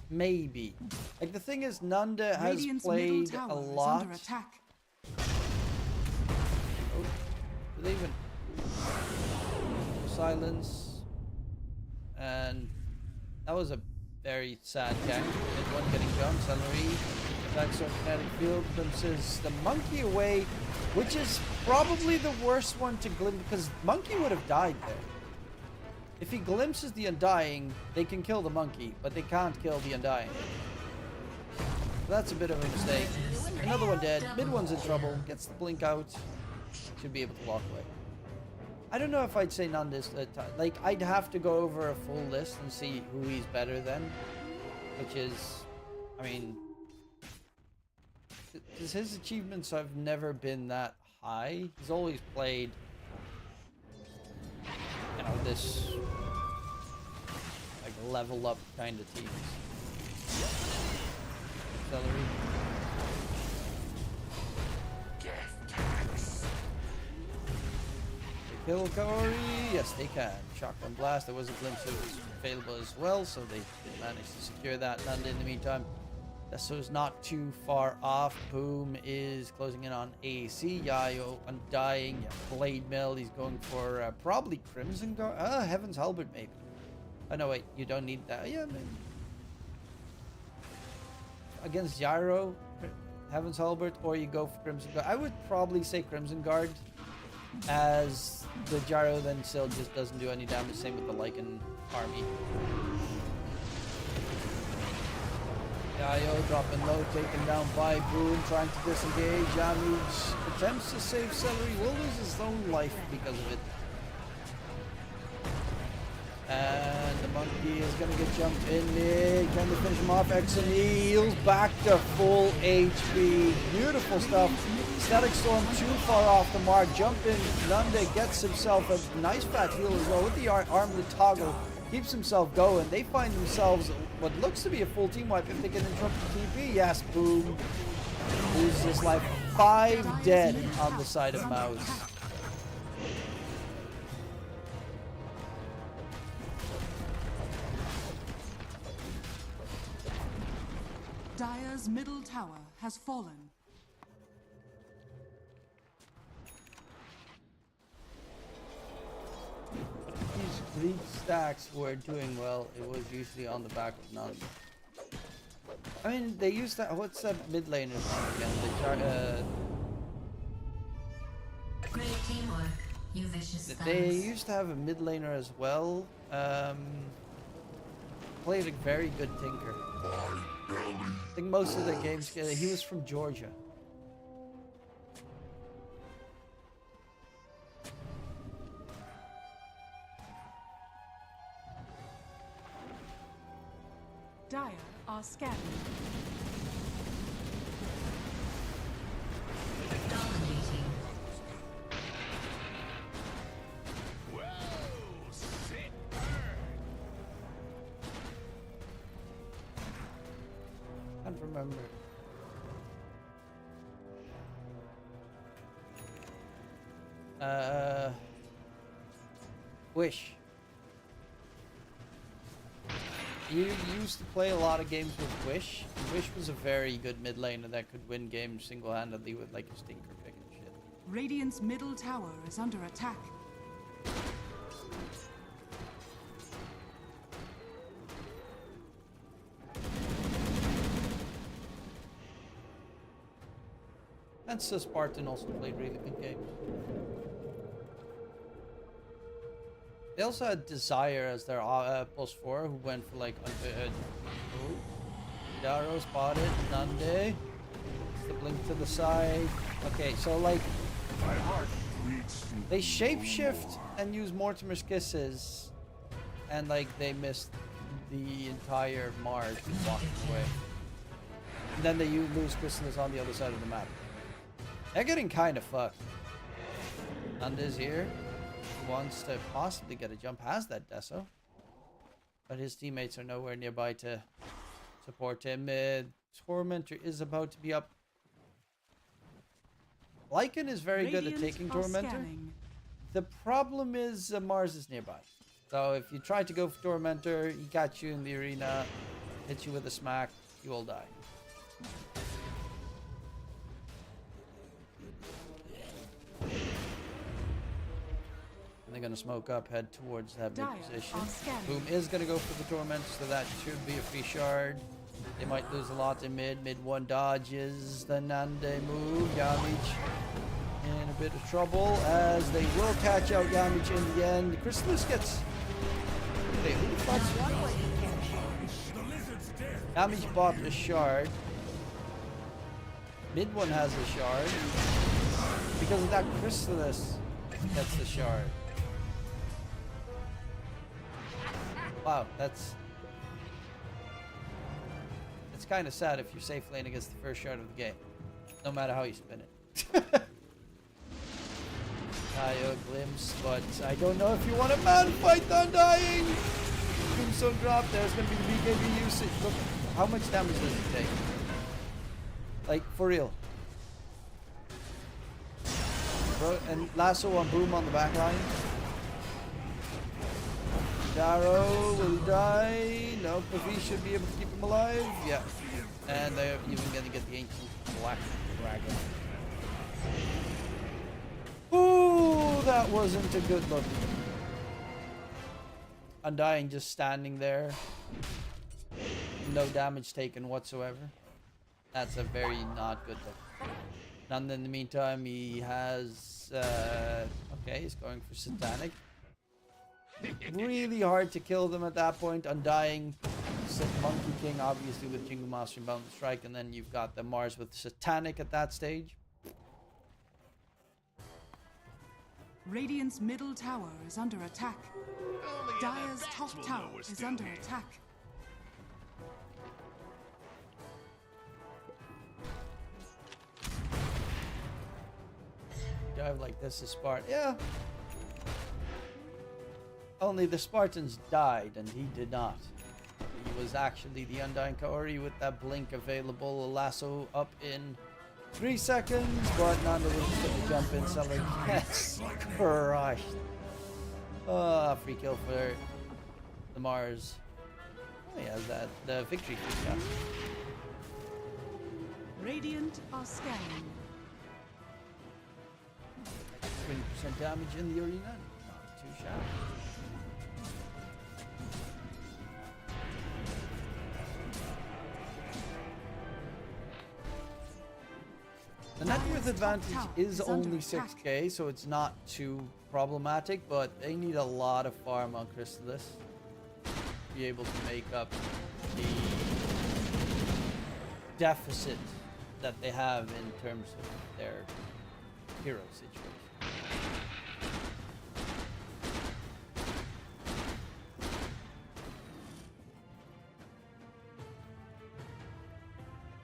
Maybe. Like, the thing is, Nanda has played a lot. Under attack. Oh, do they even... Silence, and that was a very sad gank. One getting jumped, Celery, attacks on kinetic field, glimpses the monkey away, which is probably the worst one to glimpse because monkey would have died there. If he glimpses the Undying, they can kill the monkey, but they can't kill the Undying. That's a bit of a mistake. Another one dead, mid one's in trouble, gets the blink out, should be able to walk away. I don't know if I'd say Nanda's like, I'd have to go over a full list and see who he's better than, which is, I mean, his achievements have never been that high. He's always played, you know, this like level up kind of teams. Celery. Kill Kaori, yes they can. Shotgun blast, there was a glimpse it was available as well, so they did manage to secure that. Nanda in the meantime, Desso's not too far off. Boom is closing in on AC. Yayo Undying, yeah, Blade Mill, he's going for probably Crimson Guard, Heaven's Halberd maybe. Oh no wait, you don't need that, yeah maybe. Against Gyro, Heaven's Halberd, or you go for Crimson Guard. I would probably say Crimson Guard, as the Gyro then still just doesn't do any damage. Same with the Lycan army. Yayo dropping low, taken down by Boom, trying to disengage. Yanuj attempts to save Celery, will lose his own life because of it. And the monkey is going to get jumped in mid. Can they finish him off? X and E heals back to full HP. Beautiful stuff. Static Storm too far off the mark. Jump in. Nanda gets himself a nice fat heal as well with the armlet toggle. Keeps himself going. They find themselves what looks to be a full team wipe if they can interrupt the TP. Yes, Boom. Loses his life. 5 dead on the side of MOUZ. Dire's middle tower has fallen. These Greek stacks were doing well. It was usually on the back of none. I mean, they used that. What's that mid laner again? Great teamwork, you vicious they used to have a mid laner as well. Played a very good Tinker. I think most of the games, he was from Georgia. Dire are scanning. dominating. Can't remember. Wish. You used to play a lot of games with Wish. Wish was a very good mid laner that could win games single-handedly with like a stinker pick and shit. Radiant's middle tower is under attack. And so Spartan also played really good games. They also had Desire as their +4, who went for like Daro spotted, Nande. The blink to the side. Okay, so like My heart bleeds to they no shapeshift more. and use Mortimer's Kisses, and like they missed the entire Mars walking away. And then they lose Chrysalis on the other side of the map. They're getting kind of fucked. Nanda's here. He wants to possibly get a jump past that Deso. But his teammates are nowhere nearby to support him. Tormentor is about to be up. Lycan is very good at taking Tormentor. Scanning. The problem is Mars is nearby. So if you try to go for Tormentor, he got you in the arena, hits you with a smack, you will die. And they're going to smoke up, head towards that mid Dire position. are scanning. Boom is going to go for the Torment, so that should be a free shard. They might lose a lot in mid. Mid one dodges the Nande move. Yamich in a bit of trouble as they will catch out Yamich in the end. Chrysalis gets... Okay, who the fuck's... Yamich bought a shard. Mid one has a shard. Because of that, Chrysalis gets the shard. Wow, that's kind of sad if you're safe lane against the first shard of the game. No matter how you spin it. Tayo glimpse, but I don't know if you want a man fight Undying! Tombstone drop, there's gonna be the BKB usage. Look, how much damage does it take? Like, for real. Bro, and lasso on Boom on the back line. Darrow will die. No, Pavi should be able to keep him alive. Yeah. And they're even going to get the ancient black dragon. Ooh, that wasn't a good look. Undying just standing there. No damage taken whatsoever. That's a very not good look. None in the meantime, he has... okay, he's going for Satanic. Really hard to kill them at that point. Undying, Monkey King obviously with Jingle Master and Boundless Strike, and then you've got the Mars with Satanic at that stage. Radiant's middle tower is under attack. Dire's top tower is under attack. Dive like this is Spartan. Yeah. Only the Spartans died and he did not. He was actually the Undying Kaori with that blink available. A lasso up in 3 seconds, but Nanda was just going to jump in. So like, yes, crushed. Free kill for the Mars. Oh, he has that, the victory kick. Radiant are scanning. 20% damage in the arena. Not too shabby. The net worth advantage is only 6k, so it's not too problematic, but they need a lot of farm on Chrysalis to be able to make up the deficit that they have in terms of their hero situation.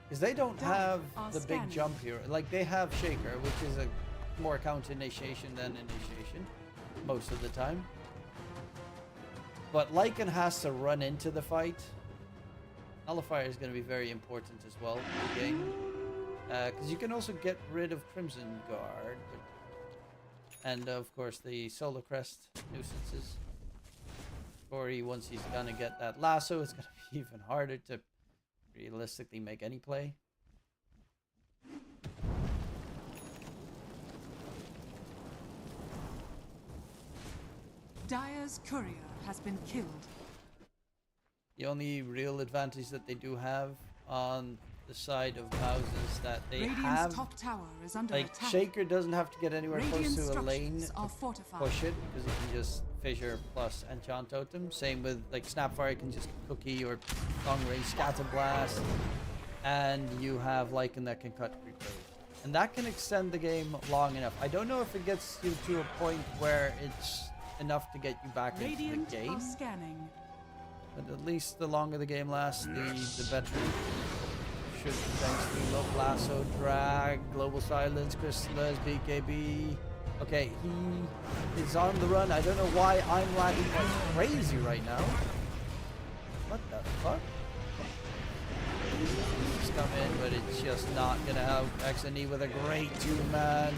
Because they don't have the big jump here. Like, they have Shaker, which is a more counter initiation than initiation most of the time. But Lycan has to run into the fight. Nullifier is going to be very important as well in the game. Because you can also get rid of Crimson Guard. But And of course the Solar Crest nuisances. Corey, once he's gonna get that lasso, it's gonna be even harder to realistically make any play. Dire's courier has been killed. The only real advantage that they do have on the side of MOUZ is that they Radiant's have, top tower is under like, attack. Shaker doesn't have to get anywhere Radiant close to a lane structures are to fortified. push it, because he can just Fissure plus Enchant Totem. Same with, like, Snapfire can just Cookie or long range Scatter Blast. And you have Lycan that can cut creep rate. And that can extend the game long enough. I don't know if it gets you to a point where it's enough to get you back into Radiant the game. are scanning. But at least the longer the game lasts, the better it should eventually look. Lasso, Drag, Global Silence, Chrysalis, BKB. Okay, he is on the run. I don't know why I'm lagging like crazy right now. What the fuck? He's come in, but it's just not gonna help. XNE with a great 2-man.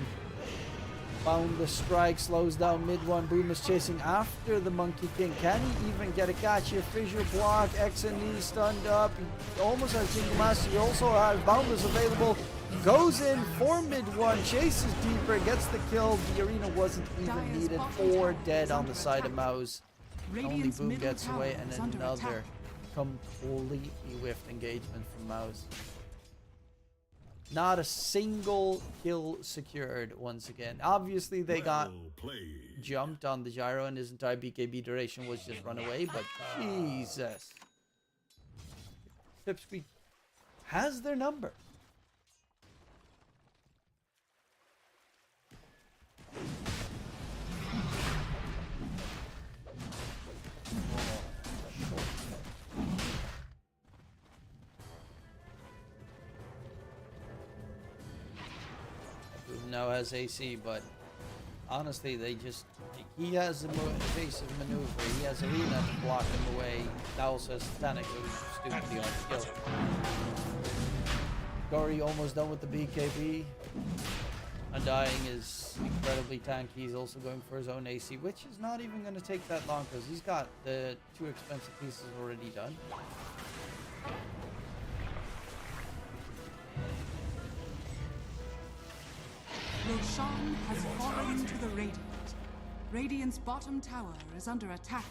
Boundless Strike slows down mid one. Boom is chasing after the Monkey King. Can he even get a catch here? Fissure block. XNE stunned up. He almost has Jingle Master. He also has Boundless available. Goes in for mid one. Chases deeper. Gets the kill. The arena wasn't even needed. 4 dead on the side of MOUZ. Only Radiant's Boom middle gets tower away, and is under another attack. completely whiffed engagement from MOUZ. Not a single kill secured once again. Obviously, they got jumped on the gyro and his entire BKB duration was just run away, but Jesus. Pipsqueak has their number. Now has AC, but honestly, they just, he has a evasive maneuver. He has Arena to block him away. That also has Satanic, who's stupidly on skill. Gory almost done with the BKB. Undying is incredibly tanky. He's also going for his own AC, which is not even going to take that long because he's got the 2 expensive pieces already done. Roshan has fallen to the Radiant. Radiant's bottom tower is under attack.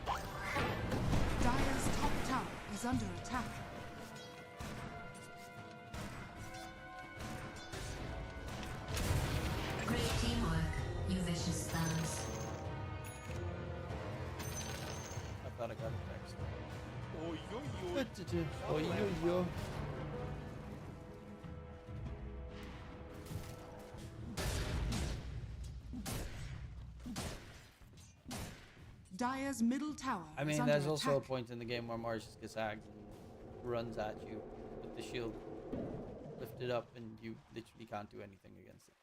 Dire's top tower is under attack. Great teamwork, you vicious thugs. I thought I got it next. Oh, yo. Dire's middle tower I is mean, under there's also a attack. point in the game where Mars just gets agged and runs at you with the shield lifted up, and you literally can't do anything against it.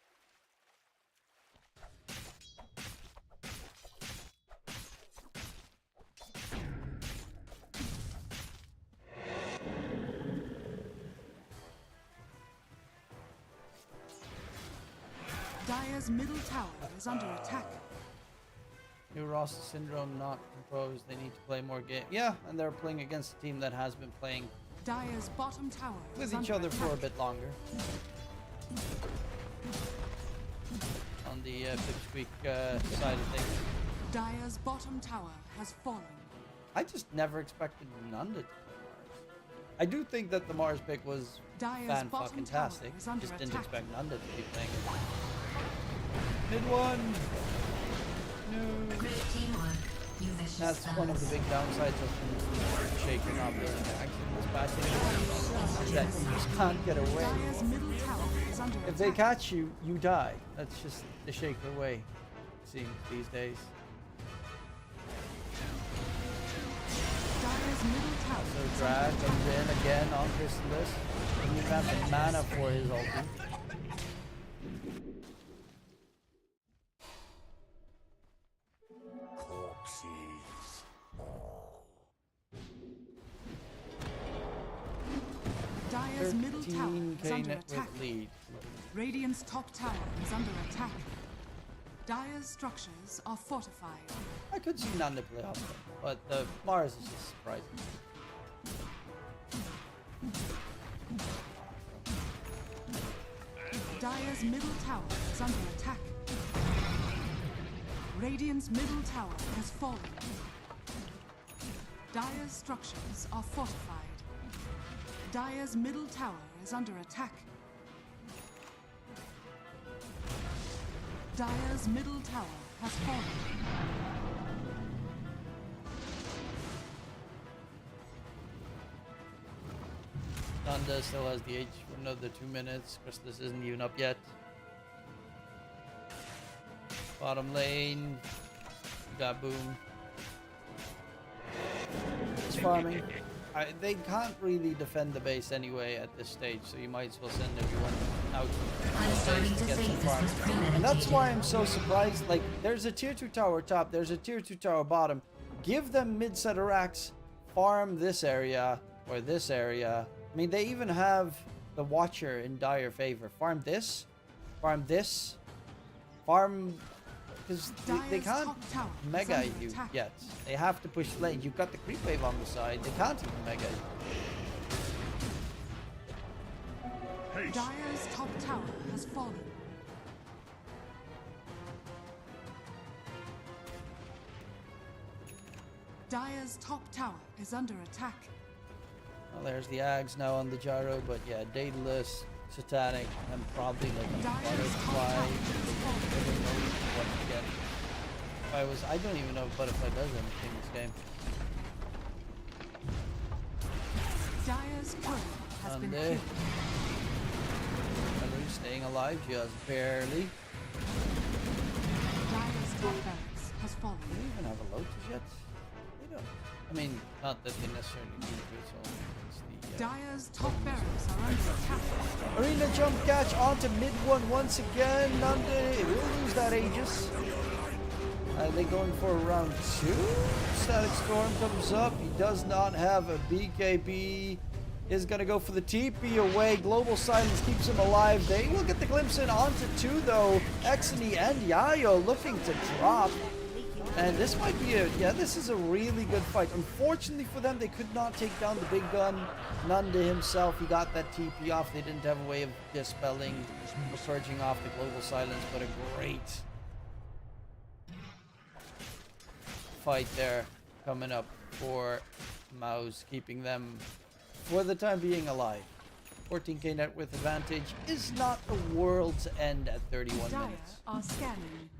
Dire's middle tower is under attack. New roster syndrome not composed. They need to play more game. Yeah, and they're playing against a team that has been playing Dire's bottom tower with is each under other attack. for a bit longer. On the Pipsqueak side of things. Dire's bottom tower has fallen. I just never expected Nunda to play Mars. I do think that the Mars pick was Dire's bottom tower fan-fucking-tastic. is under Just didn't attack. expect Nunda to be playing it. Mid one! No. Great teamwork, you vicious That's thugs. one of the big downsides of Shaker not being active in this patch, is that you just can't get away. Dire's middle tower is under If they attack. catch you, you die. That's just the Shaker way, it seems, these days. Dire's middle tower So is Drag under comes attack. in again on Chrysalis. Doesn't even have the mana for his ulti. Corpses. Dire's middle tower is 14k under net attack. with lead. Radiant's top tower is under attack. Dire's structures are fortified. I could see Nanda play off them, but the Mars is just surprising. Dire's middle tower is under attack. Radiant's middle tower has fallen. Dire's structures are fortified. Dire's middle tower is under attack. Dire's middle tower has fallen. Nanda still has the H for another 2 minutes. Christus isn't even up yet. Bottom lane. Got boom. It's farming. They can't really defend the base anyway at this stage, so you might as well send everyone out I'm starting to get some think this farm. was premeditated. And that's why I'm so surprised. Like, there's a tier 2 tower top, there's a tier 2 tower bottom. Give them mid-set racks, farm this area or this area. I mean, they even have the Watcher in dire favor. Farm this, farm this, farm... Because they can't mega you yet. They have to push lane. You've got the creep wave on the side. They can't even mega you. Haste. Dire's top tower has fallen. Dire's top tower is under attack. Well, there's the Ags now on the gyro, but yeah, Daedalus, Satanic, and probably like a Butterfly. Never know what to get. I don't even know if Butterfly does anything in this game. Dire's turret has been Sunday. killed. Valerie staying alive just barely. Dire's top barracks has fallen. Do they even have a Lotus yet? They don't. I mean, not that they necessarily need to, so it's the... Dire's top barracks are under attack. Arena jump catch onto mid one once again. Nande will lose that Aegis. Are they going for round 2? Static Storm comes up. He does not have a BKB. Is going to go for the TP away. Global Silence keeps him alive. They will get the glimpse in onto 2 though. Exony and Yayo looking to drop. And this might be this is a really good fight. Unfortunately for them, they could not take down the big gun. Nanda himself, he got that TP off. They didn't have a way of dispelling or purging off the Global Silence, but a great fight there coming up for MOUZ, keeping them for the time being alive. 14k net with advantage is not the world's end at 31 Dire minutes. are scanning.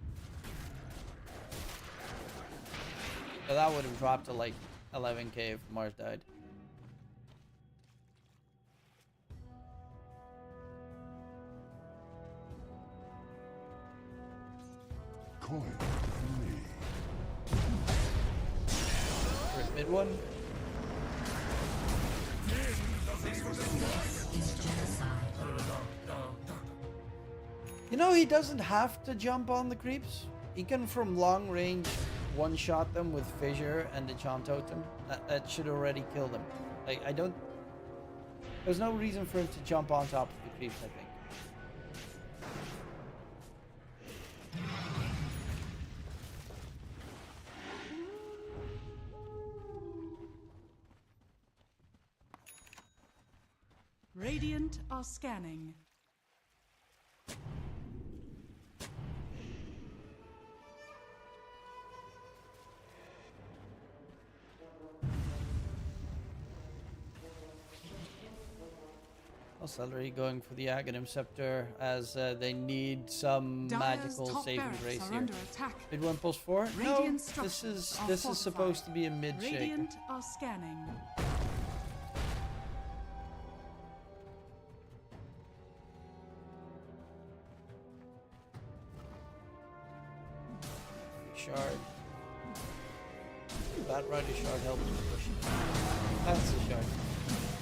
So that would have dropped to like 11k if Mars died. Coin for me. First mid one. You know, he doesn't have to jump on the creeps. He can from long range one-shot them with Fissure and the Enchant Totem. That should already kill them. Like, I don't... There's no reason for him to jump on top of the creeps, I think. Radiant are scanning. Celery going for the Aghanim Scepter as they need some Dire's magical top saving barracks grace are here. under attack. Mid 1 pulse 4? No, Radiant this structures is are this is fortified. supposed to be a mid shaker. Radiant are scanning. Shard. Bat Rider Shard helps with pushing. That's the shard.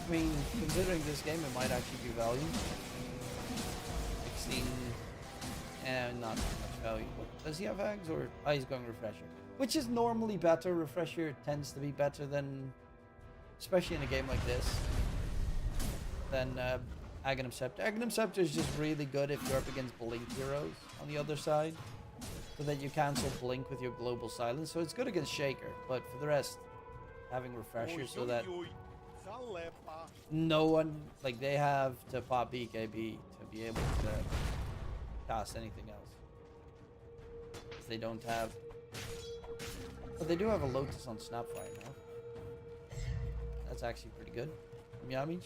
I mean, considering this game, it might actually be value. 16 and not that much value. Does he have Ags or he's going Refresher? Which is normally better. Refresher tends to be better than, especially in a game like this, than Aghanim Scepter. Aghanim Scepter is just really good if you're up against Blink heroes on the other side, so that you cancel Blink with your Global Silence. So it's good against Shaker, but for the rest, having Refresher so that no one, like, they have to pop BKB to be able to cast anything else. Because they don't have... But they do have a Lotus on Snapfire now. That's actually pretty good. From Yamich.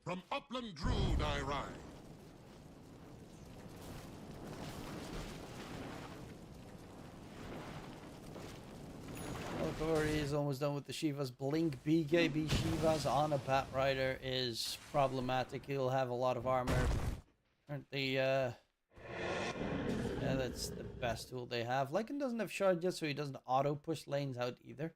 From upland Druid I ride. Alcori is almost done with the Shivas. Blink BKB Shivas on a Bat Rider is problematic. He'll have a lot of armor. Aren't they, yeah, that's the best tool they have. Lycan doesn't have Shard yet, so he doesn't auto-push lanes out either.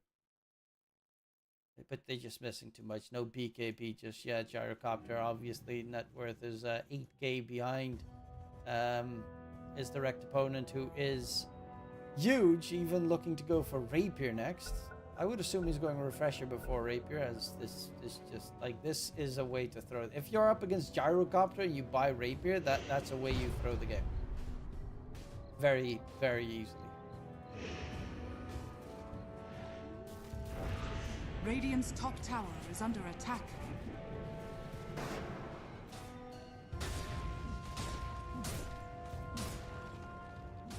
But they're just missing too much. No BKB just yet. Gyrocopter, obviously, net worth is 8k behind his direct opponent, who is huge, even looking to go for Rapier next. I would assume he's going Refresher before Rapier, as this just, like, this is a way to throw it. If you're up against Gyrocopter, you buy Rapier, that's a way you throw the game. Very, very easily. Radiant's top tower is under attack.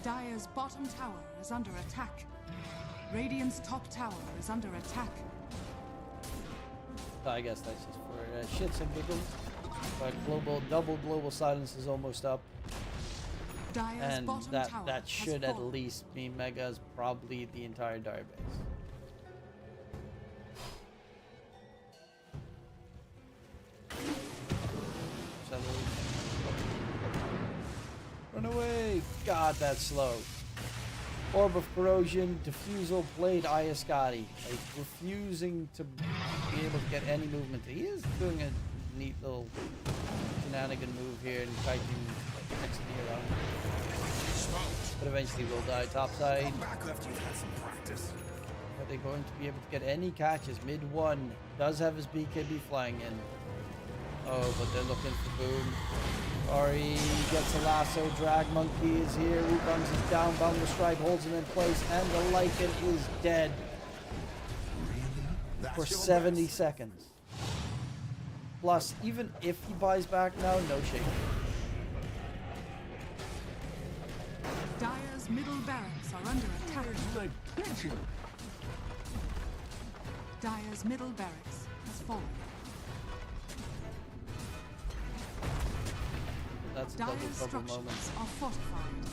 Dire's bottom tower is under attack. Radiant's top tower is under attack. So I guess that's just for shits and giggles. But double global silence is almost up. Dire's And bottom that tower should has at fallen. least be Mega's, probably the entire Dire base. Run away! God, that's slow. Orb of Corrosion, Diffusal, Blade, Ayascati. Like, refusing to be able to get any movement. He is doing a neat little shenanigan move here and kiting next to me around. But eventually will die topside. Are they going to be able to get any catches? Mid one does have his BKB flying in. Oh, but they're looking for Boom. Ori gets a lasso. Drag Monkey is here. Wukong's is down. Boundless Strike holds him in place. And the Lycan is dead for 70 seconds. Plus, even if he buys back now, no shake. Dire's middle barracks are under attack. Dire's middle barracks has fallen. That's a Dire's double trouble structures moment. are fortified.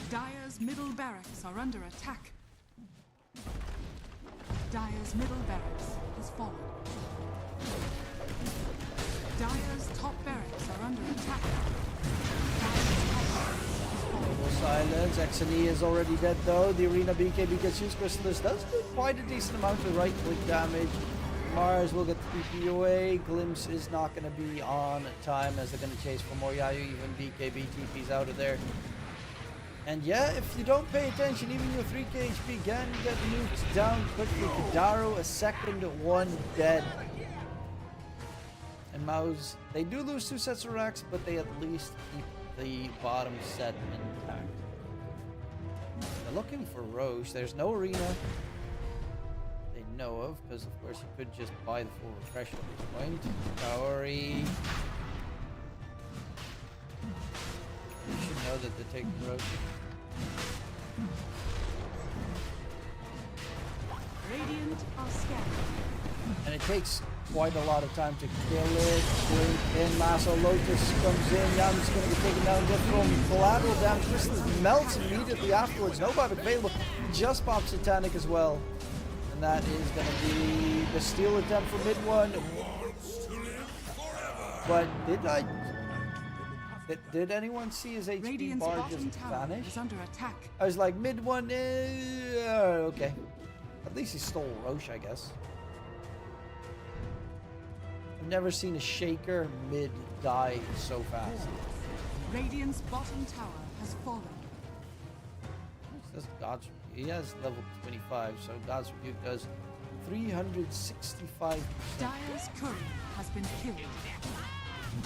Dire's middle barracks are under attack. Dire's middle barracks has fallen. Dire's top barracks are under attack. Dire's top barracks has fallen. Global silence. Exony is already dead though. The arena BKB gets used. Chrysalis does do quite a decent amount of right click damage. Mars will get the TP away. Glimpse is not going to be on time, as they're going to chase for more Yayu. Even BKB TP's out of there. And yeah, if you don't pay attention, even your 3k HP can get nuked down quickly. Kadaro, a second, one dead. And MOUZ, they do lose 2 sets of racks, but they at least keep the bottom set intact. They're looking for Roche. There's no arena they know of, because of course you could just buy the full refresh at this point. Kaori. You should know that they're taking Roche. Radiant are scattered. And it takes quite a lot of time to kill it. Blink in, Lasso, Lotus comes in. Yam's going to get taken down just from collateral damage. This melts immediately afterwards. No buyback available. Just pops Satanic as well. And that is going to be the steal attempt for mid one. But did I... Did anyone see his HP Radiant's bar bottom just tower vanish? is under attack. I was like, mid one, okay. At least he stole Roche, I guess. I've never seen a shaker mid die so fast. Radiant's bottom tower has fallen. That's God's, he has level 25, so God's Rebuke does 365%. Dire's courier has been killed.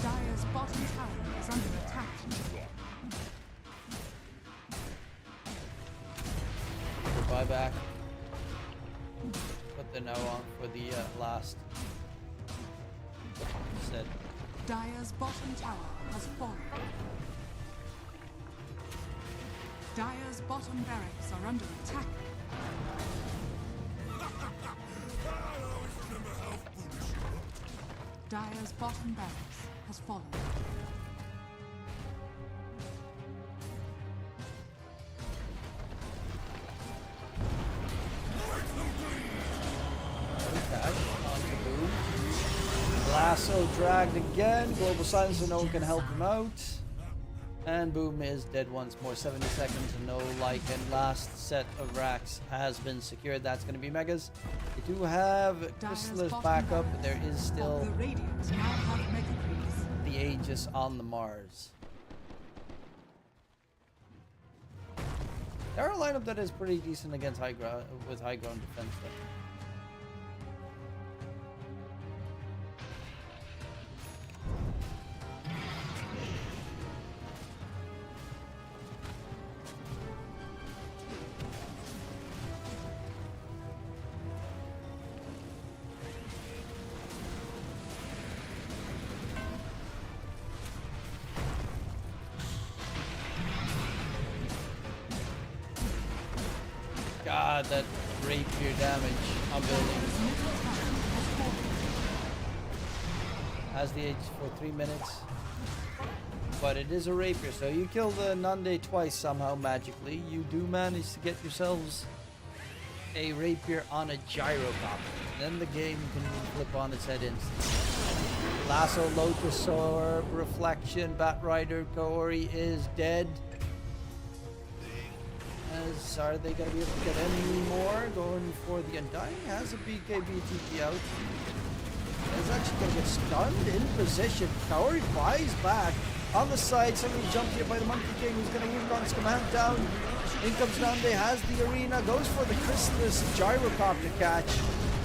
Dire's bottom tower is under attack. Buyback. Put the no on for the last set. Dire's bottom tower has fallen. Dire's bottom barracks are under attack. Dire's bottom barracks has fallen. Lasso dragged again. Global silence so no one can help him out. And boom is dead once more. 70 seconds, no like. And last set of racks has been secured. That's going to be megas. They do have Chrysalis backup, but there is still The Radiant now have mega creeps. the Aegis on the Mars. They're a lineup that is pretty decent against high ground with high ground defense though. God, that rapier damage on buildings. Has the Aegis for 3 minutes. But it is a rapier, so you kill the Nande twice somehow magically. You do manage to get yourselves a rapier on a gyrocopter. Then the game can flip on its head instantly. Lasso, Lotus Orb, Reflection, Batrider, Kaori is dead. Are they going to be able to get any more? Going for the Undying. Has a BKB TP out. Is actually going to get stunned in position. Kaori buys back on the side. Somebody jumped here by the Monkey King, who's going to wound on command down. In comes Nande, has the arena, goes for the Chrysalis gyrocopter catch.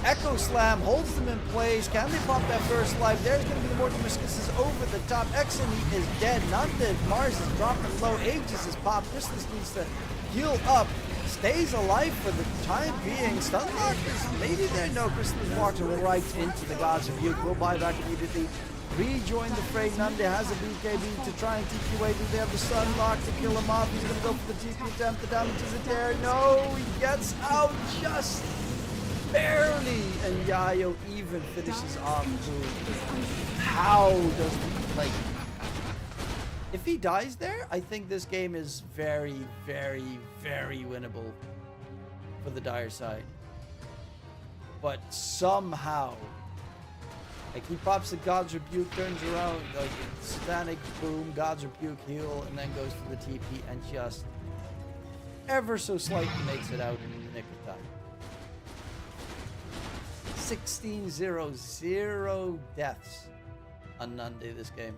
Echo Slam holds them in place. Can they pop that first life? There's going to be the Mortal Miscus over the top. Exony is dead. Nande, Mars is dropping low. Aegis is popped. Chrysalis needs to heal up, stays alive for the time being. Stunlock is maybe there. No, Chrysalis walked right into the God's Rebuke. Will buy back immediately. Rejoin the fray. Nande has a BKB to try and TP away. Do they have the Stunlock to kill him off? He's going to go for the TP attempt. The damage is there. No, he gets out just barely. And Yayo even finishes off. How does he, like, if he dies there, I think this game is very, very, very winnable for the Dire side. But somehow, like, he pops the God's Rebuke, turns around, like, Satanic, boom, God's Rebuke, heal, and then goes for the TP and just ever so slightly makes it out in the nick of time. 16-0, 0 deaths on Nande this game.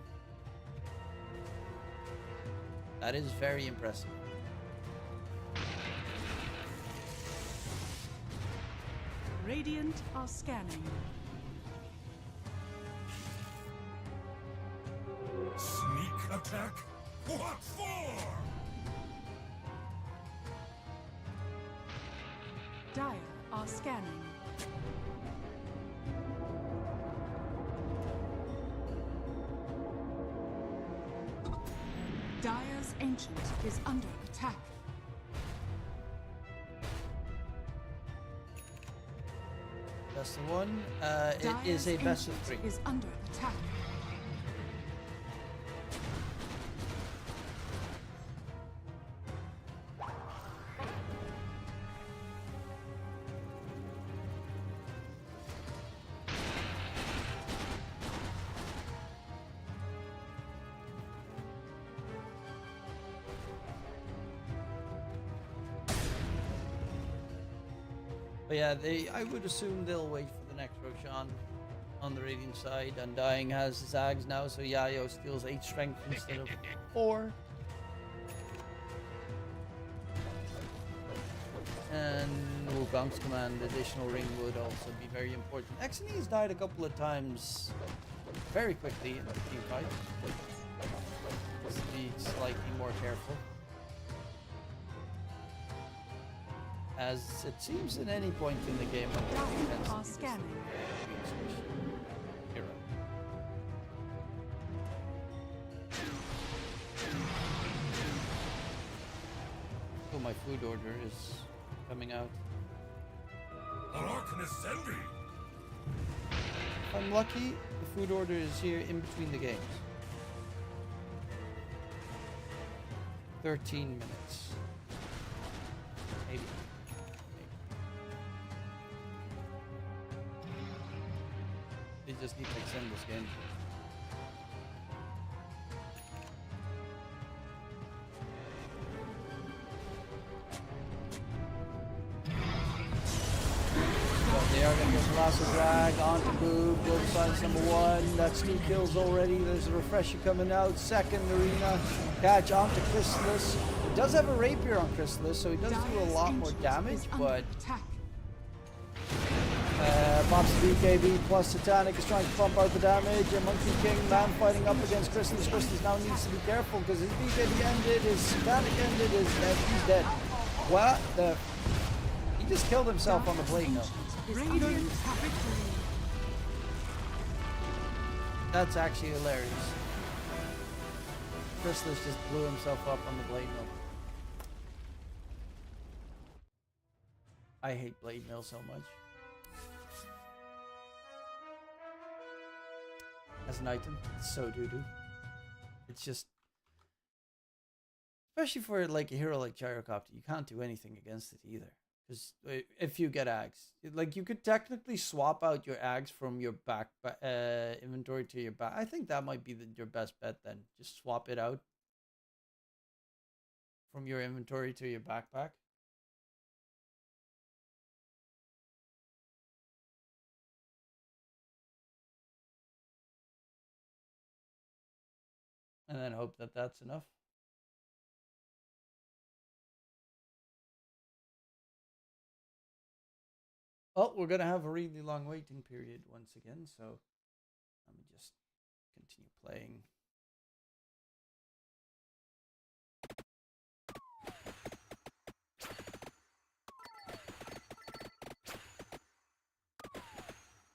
That is very impressive. Radiant are scanning. Sneak attack? What for? Dire are scanning. Dire's Ancient is under attack. Best of one. It is a best of 3. Is under attack. But yeah, I would assume they'll wait for the next Roshan on the Radiant side. Undying has Zags now, so Yayo steals 8 strength instead of 4. And Wukong's command, additional ring would also be very important. Exene's died a couple of times very quickly in the team fight. Let's be slightly more careful. As it seems at any point in the game, Are scanning. Hero. Oh, my food order is coming out. If I'm lucky, the food order is here in between the games. 13 minutes. Maybe. They just need to extend this game. They are going to get the last drag onto Boob. Gold silence number 1. That's 2 kills already. There's a refresher coming out. Second arena catch onto Chrysalis. He does have a rapier on Chrysalis, so he does do a lot more damage, but pops the BKB plus Satanic is trying to pump out the damage. And Monkey King, man fighting up against Chrysalis. Chrysalis now needs to be careful because his BKB ended, his Satanic ended, he's dead. What the? He just killed himself on the blade note. Radiant victory. That's actually hilarious. Chrysalis just blew himself up on the blade mill. I hate blade mill so much. As an item, it's so doo-doo. It's just, especially for like a hero like Gyrocopter, you can't do anything against it either. Because if you get Ags, like you could technically swap out your Ags from your back inventory to your back. I think that might be your best bet then. Just swap it out from your inventory to your backpack. And then hope that that's enough. Oh, we're going to have a really long waiting period once again, so let me just continue playing.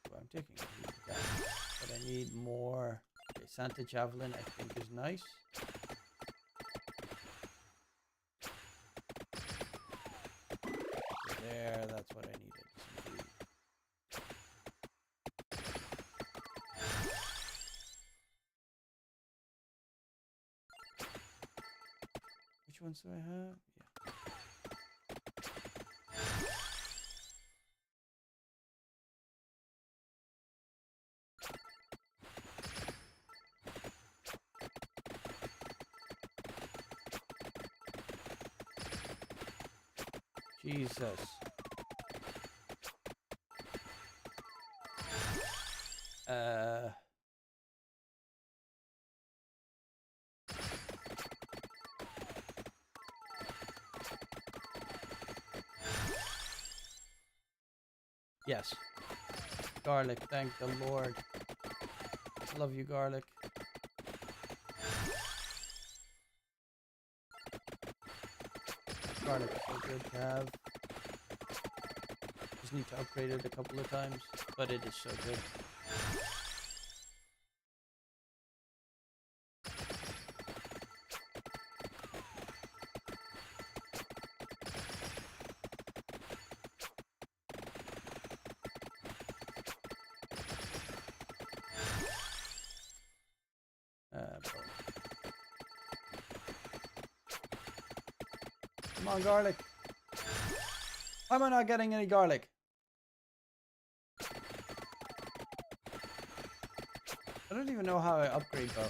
So I'm taking a huge damage, but I need more. Okay, Santa Javelin I think is nice. There, that's what I needed. Which ones do I have? Yeah. Jesus. Yes. Garlic, thank the Lord. Love you, garlic. Garlic is so good to have. Just need to upgrade it a couple of times, but it is so good. Come on, garlic. Why am I not getting any garlic? I don't even know how I upgrade though.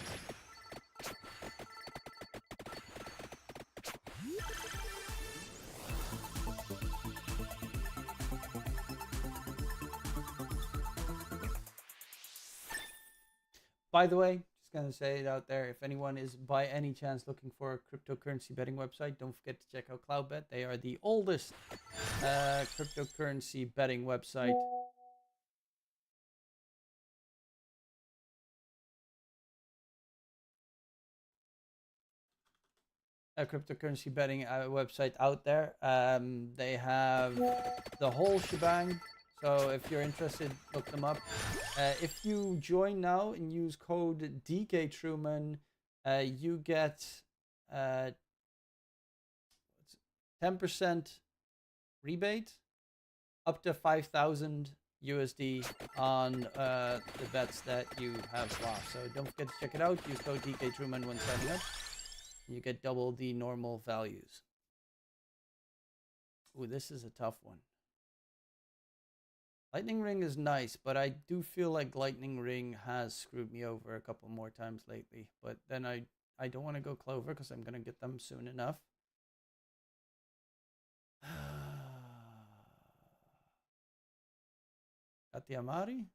By the way, just gonna say it out there. If anyone is by any chance looking for a cryptocurrency betting website, don't forget to check out Cloudbet. They are the oldest cryptocurrency betting website. A cryptocurrency betting website out there. They have the whole shebang. So if you're interested, look them up. If you join now and use code DKTruman, you get 10% rebate up to 5,000 USD on the bets that you have lost. So don't forget to check it out. Use code DKTruman when signing up. You get double the normal values. Ooh, this is a tough one. Lightning Ring is nice, but I do feel like Lightning Ring has screwed me over a couple more times lately. But then I don't want to go Clover because I'm going to get them soon enough. Got the Amari?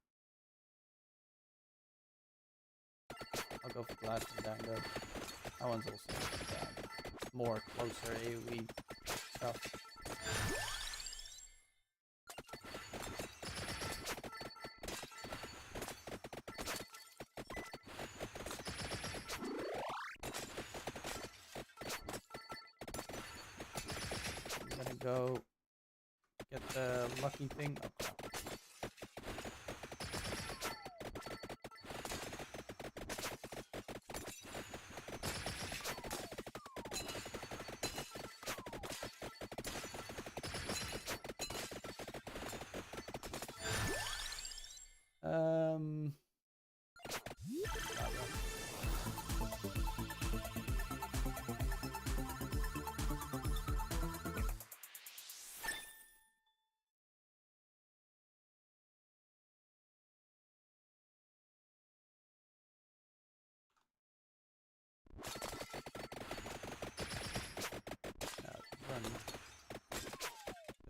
I'll go for Glass and Dango. That one's also more closer AoE stuff. I'm gonna go get the lucky thing.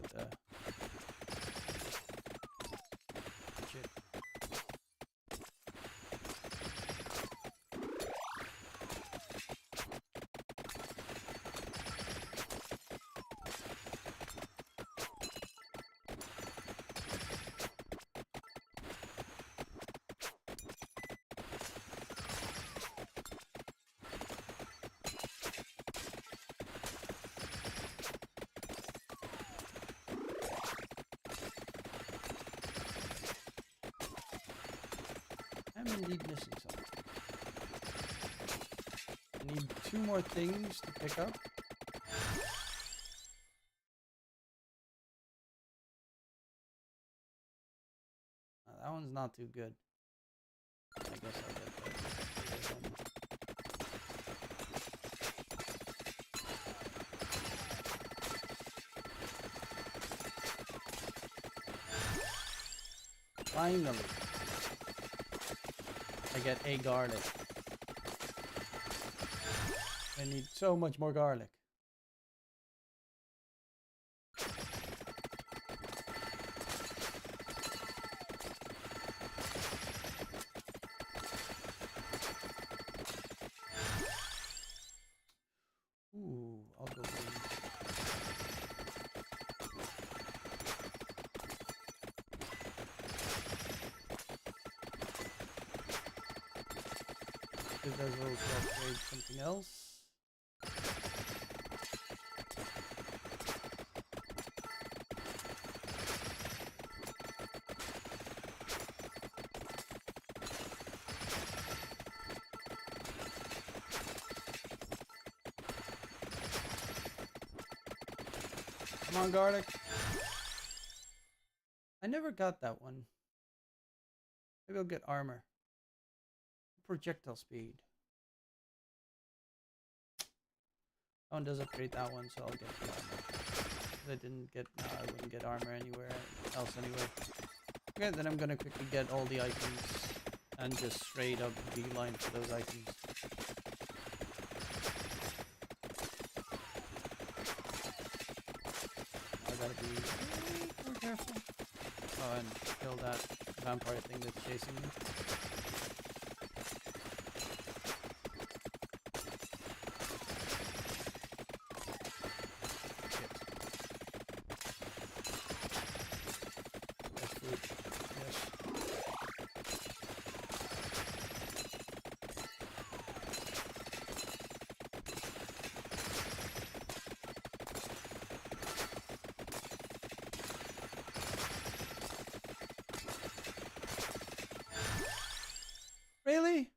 Oh, crap. I'm indeed missing something. I need 2 more things to pick up. That one's not too good. I guess I'll get that. Finally. I get a garlic. I need so much more garlic. Ooh, I'll go green. Because those will also upgrade something else. Come on, garlic. I never got that one. Maybe I'll get armor. Projectile speed. That one does upgrade that one, so I'll get the armor. I didn't get, I wouldn't get armor anywhere else anyway. Okay, then I'm gonna quickly get all the items and just straight up beeline for those items. I gotta be more careful. Oh, and kill that vampire thing that's chasing me. Really?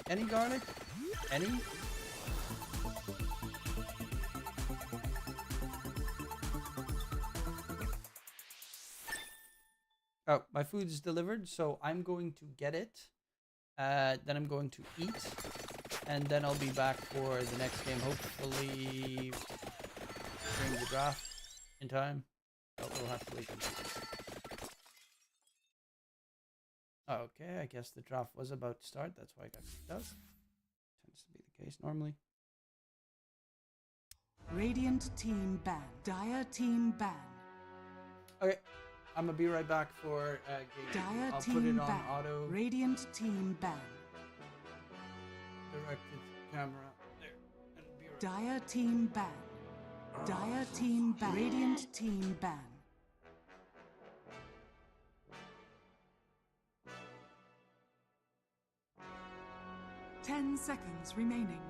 Any garlic? Any? Oh, my food is delivered, so I'm going to get it. Then I'm going to eat. And then I'll be back for the next game, hopefully during the draft in time. Oh, we'll have to wait. Okay, I guess the draft was about to start. That's why I got kicked out. Tends to be the case normally. Radiant team ban. Dire team ban. Okay, I'm gonna be right back for game. Dire I'll team put it on ban. auto. Radiant team ban. Directed camera there. And be right Dire team ban. Dire team ban. Radiant team ban. 10 seconds remaining.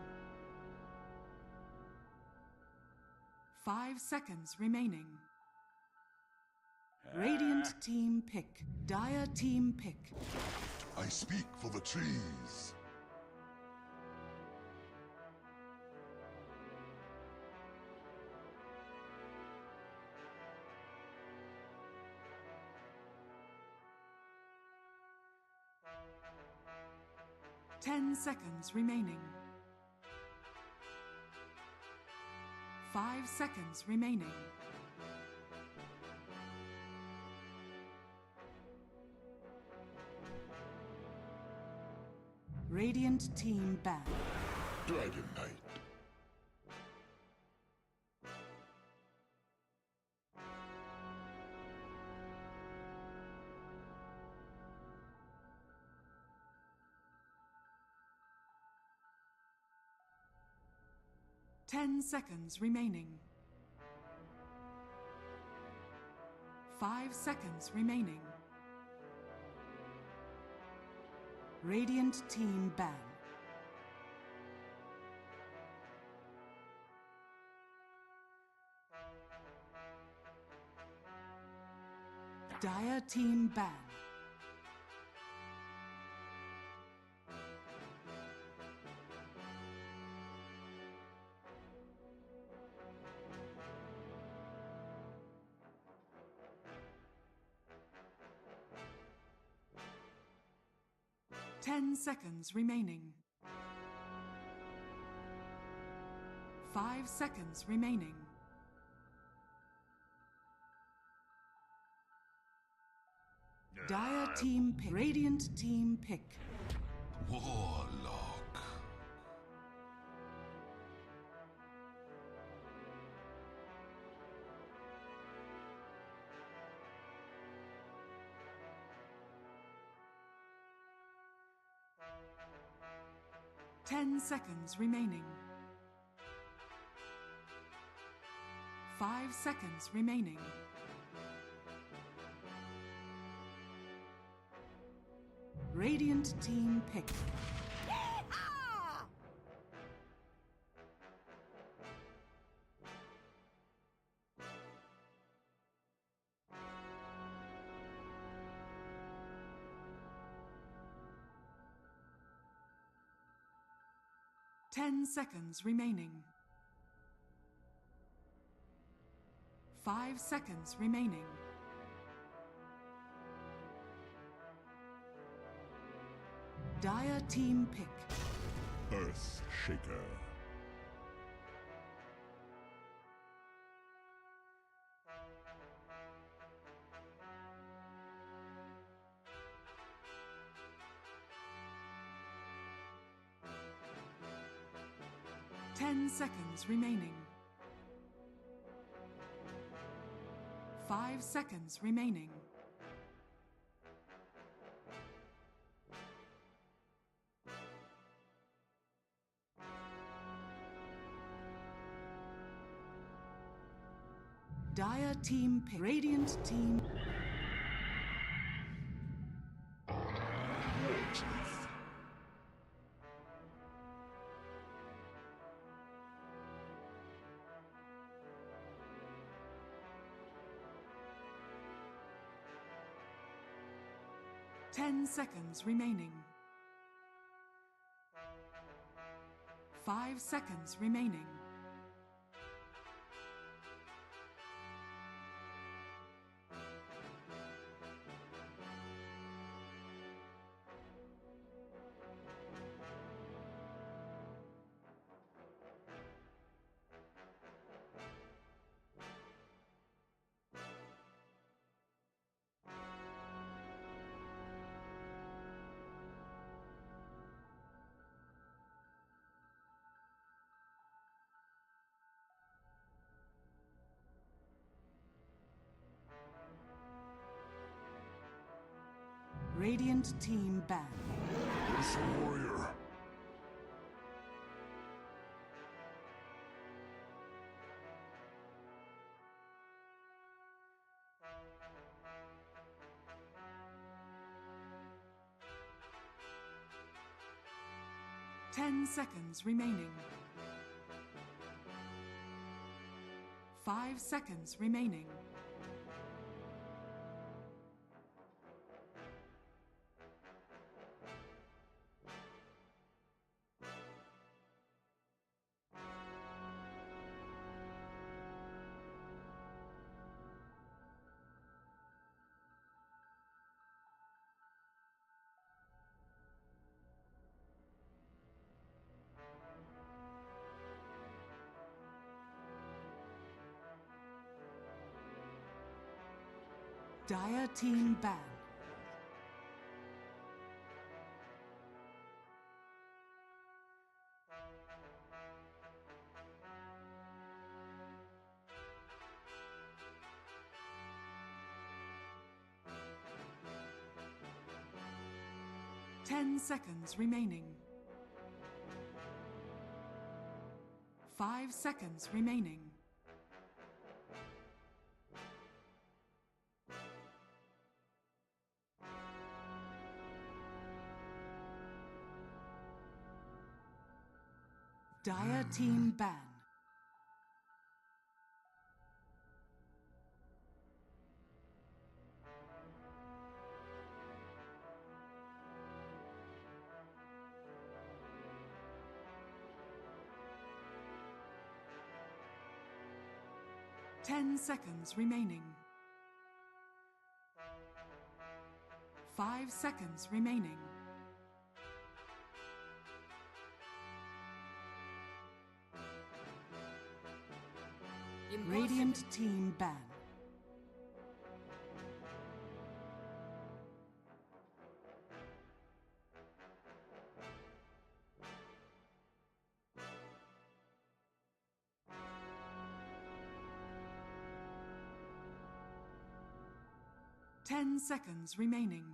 5 seconds remaining. Radiant team pick. Dire team pick. I speak for the trees. Ten seconds remaining. 5 seconds remaining. Radiant team ban. Dragon Knight. Ten seconds remaining. 5 seconds remaining. Radiant team ban. Dire team ban. Ten seconds remaining. 5 seconds remaining. Dire team pick. Radiant team pick. Warlock. Ten seconds remaining. 5 seconds remaining. Radiant team pick. Yeehaw! 10 seconds remaining. 5 seconds remaining. Dire team pick. Earth Shaker. Ten seconds remaining. 5 seconds remaining. Dire team pick. Radiant team. 10 seconds remaining. 5 seconds remaining. Radiant team ban. It's a warrior. Ten seconds remaining. 5 seconds remaining. Dire team ban. Ten seconds remaining. 5 seconds remaining. Dire team ban. Ten seconds remaining. 5 seconds remaining. Radiant team ban. Ten seconds remaining.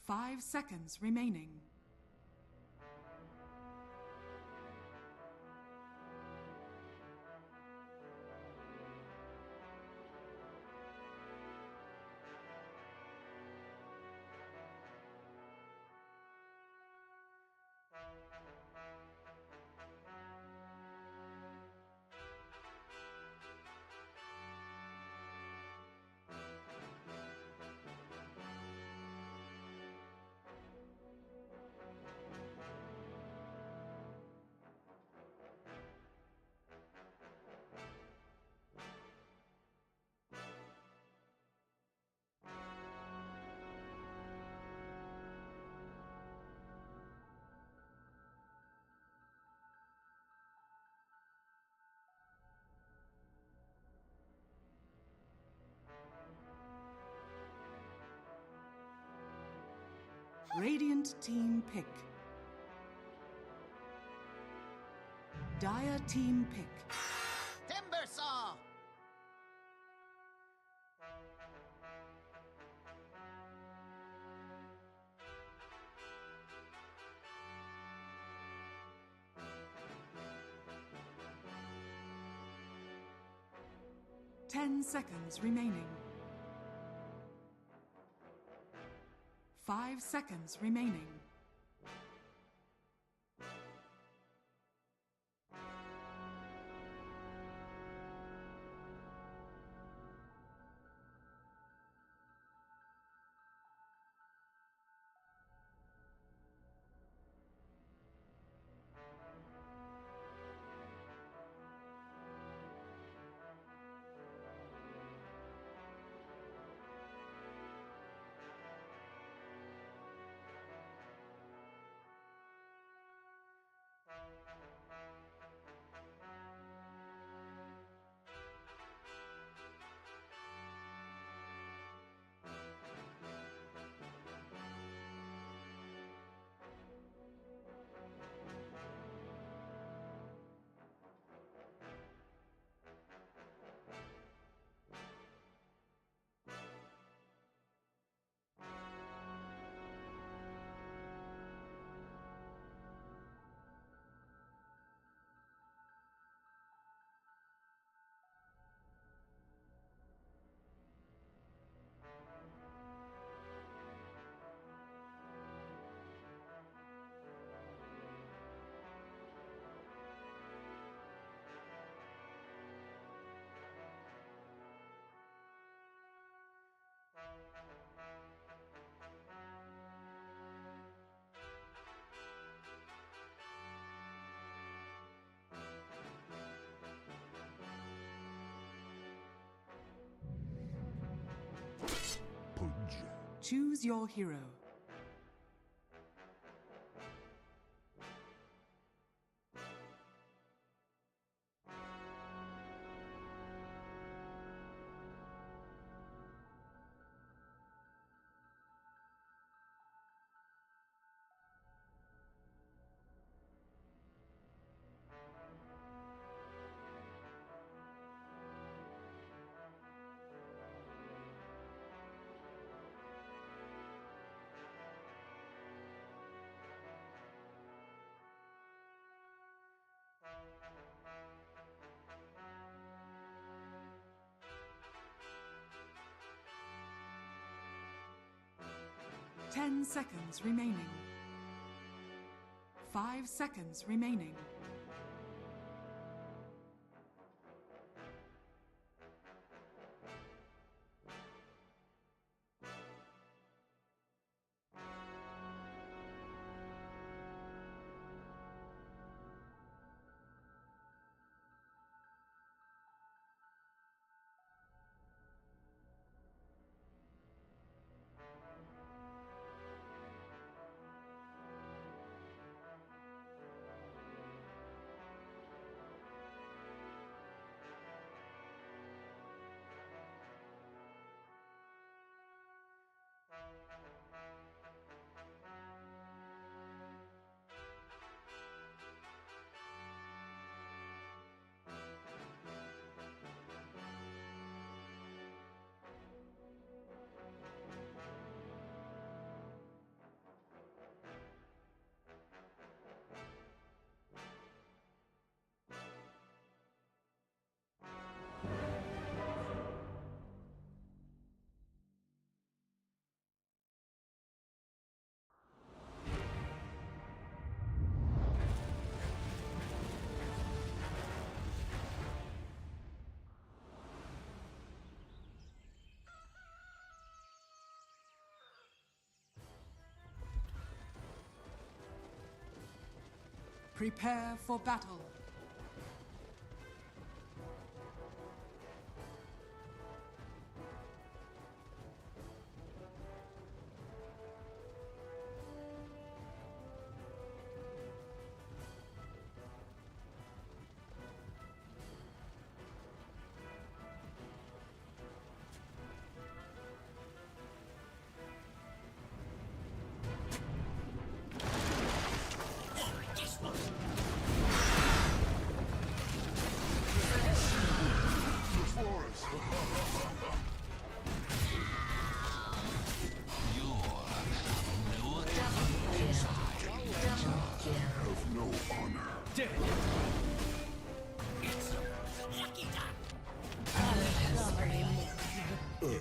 5 seconds remaining. Radiant team pick. Dire team pick. Timber saw! 10 seconds remaining. 5 seconds remaining. Choose your hero. Ten seconds remaining. 5 seconds remaining. Prepare for battle.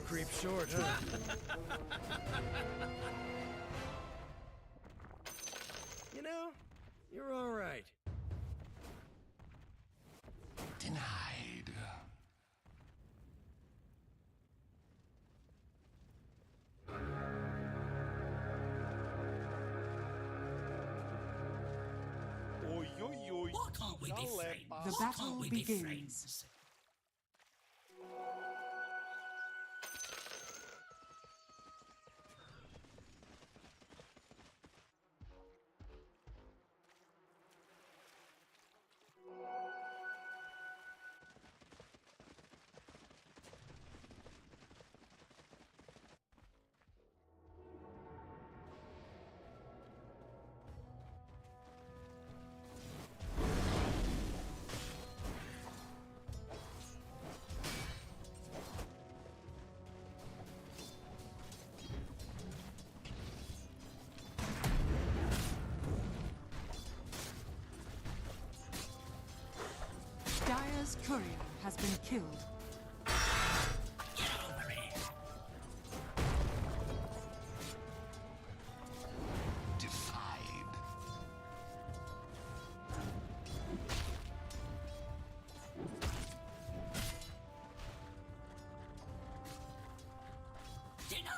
Creep short, huh? You know, you're all right. Denied. Oi, oi, oi. Why can't we be Don't let friends? The Why battle can't we be begins. friends? Dire's courier has been killed. Get over here. Defied. Denied.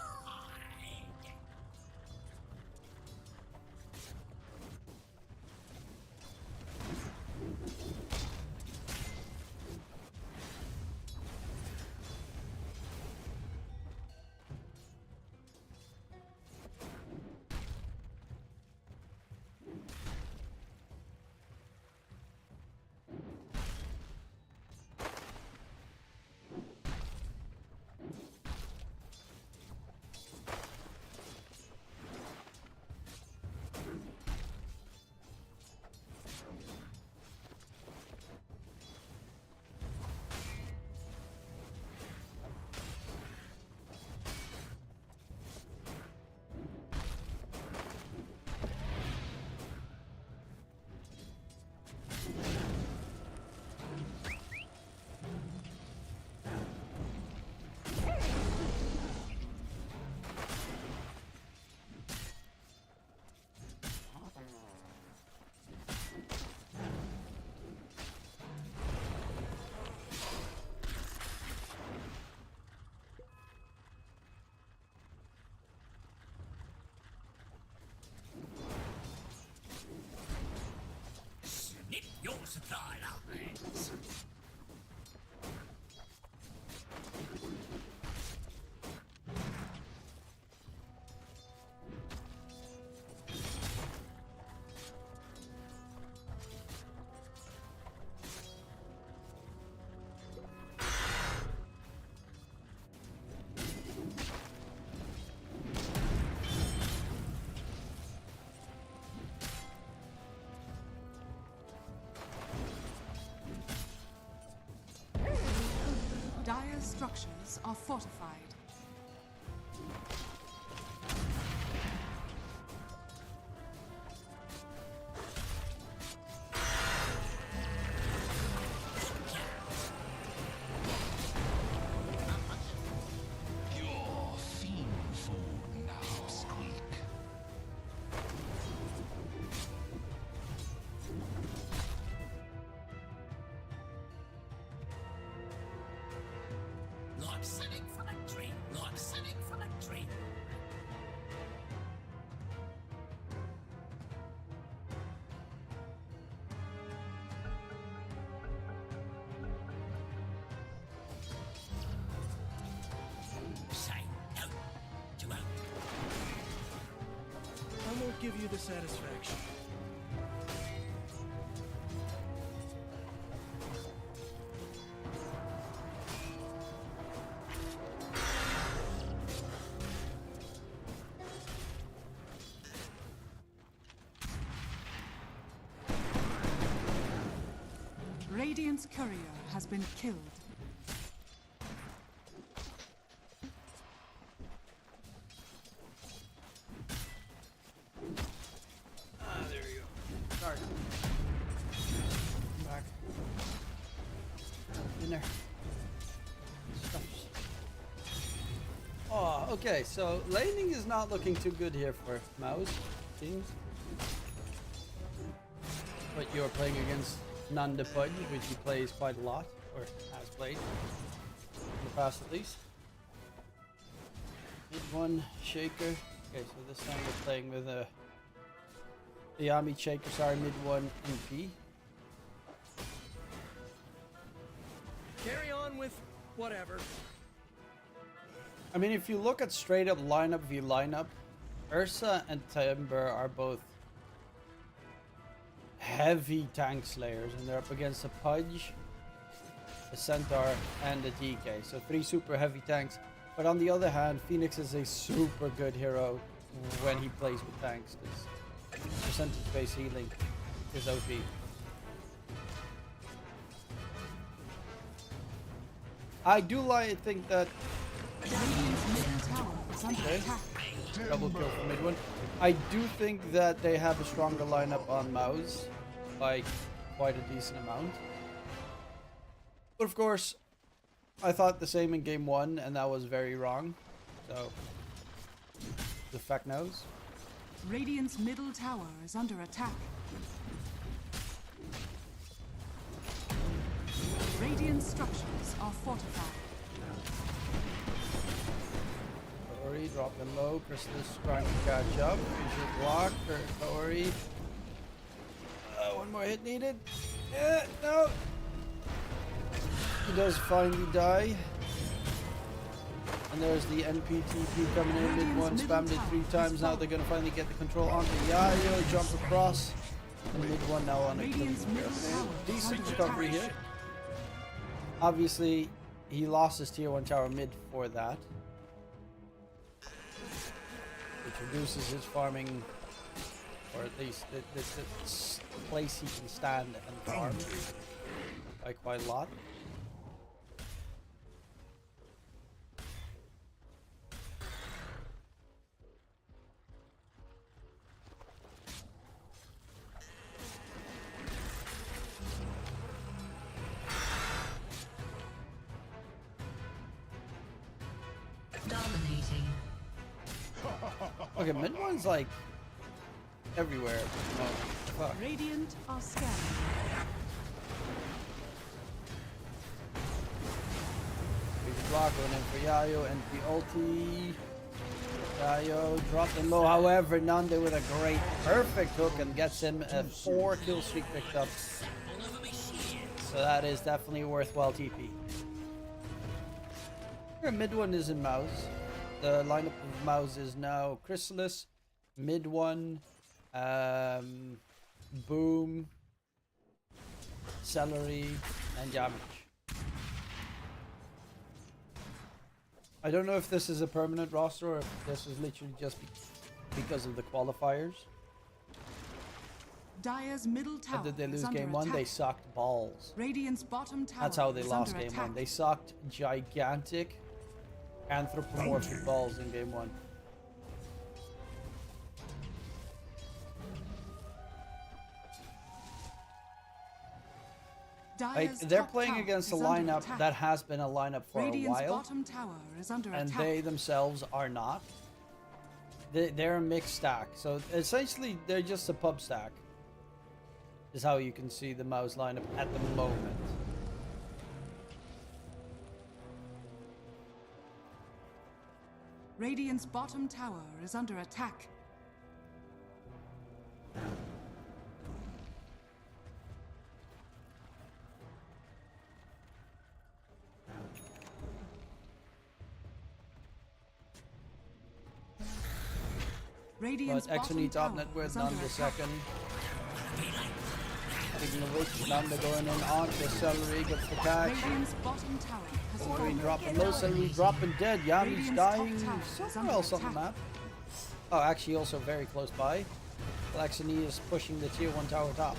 structures are fortified. You're fiend food now, Squeak. Like something from a dream. Like something from a dream. Say no to own. I won't give you the satisfaction. Radiant's courier has been killed. There you go. Sorry. Come back. In there. Stuffs. Oh, okay, so laning is not looking too good here for MOUZ teams. But you're playing against Nanda Pudge, which he plays quite a lot, or has played in the past at least. Mid one Shaker. Okay, so this time we're playing with a Yami Shaker, sorry, mid one MP. Carry on with whatever. I mean, if you look at straight up lineup v lineup, Ursa and Timber are both heavy tank slayers, and they're up against a Pudge, a Centaur, and a DK. So 3 super heavy tanks. But on the other hand, Phoenix is a super good hero when he plays with tanks, because percentage-based healing is OP. I do think that Radiant's middle tower is under Okay. attack. double kill for mid one. I do think that they have a stronger lineup on MOUZ by quite a decent amount. But of course, I thought the same in game 1, and that was very wrong. So, the fact knows. Radiant's middle tower is under attack. Radiant structures are fortified. Tori dropping low. Chrysalis trying to catch up. Usual block for Tori. One more hit needed. Yeah, no. He does finally die. And there's the NPTP coming in. Mid one spammed it 3 times. Now they're going to finally get the control onto Yayo. Jump across. And mid one now on a Radiant's middle tower is decent under recovery attack. here. Obviously, he lost his tier 1 tower mid for that, which reduces his farming, or at least the place he can stand and farm by quite a lot. Dominating. Okay, mid one's like everywhere at the moment. Fuck. Radiant are scanning. Big block going in for Yayo and the ulti. Yayo dropping low, however, Nande with a great, perfect hook and gets him a 4 kill streak picked up. So that is definitely a worthwhile TP. Here, mid one is in MOUZ. The lineup of MOUZ is now Chrysalis, mid one, Boom, Celery, and Yamich. I don't know if this is a permanent roster or if this is literally just because of the qualifiers. Dire's middle tower How did they is lose under game 1? attack. They sucked balls. Radiant's bottom tower That's how they is lost under game attack. 1. They sucked gigantic anthropomorphic balls in game 1. Like, Dire's they're top playing tower against a is under lineup attack. that has been a lineup for Radiant's a while, bottom tower is under and attack. they themselves are not. They're a mixed stack, so essentially they're just a pub stack. Is how you can see the MOUZ lineup at the moment. Radiant's bottom tower is under attack. Radiant's But bottom Exony top tower net with is none under the attack. second. Speaking of which, Nanda going in on the celery, gets the catch. Radiant's bottom tower has Celery fallen. dropping low, celery dropping dead. Yami's Radiant's dying top tower is somewhere under else on the attack. map. Oh, actually also very close by. Exony is pushing the tier 1 tower top.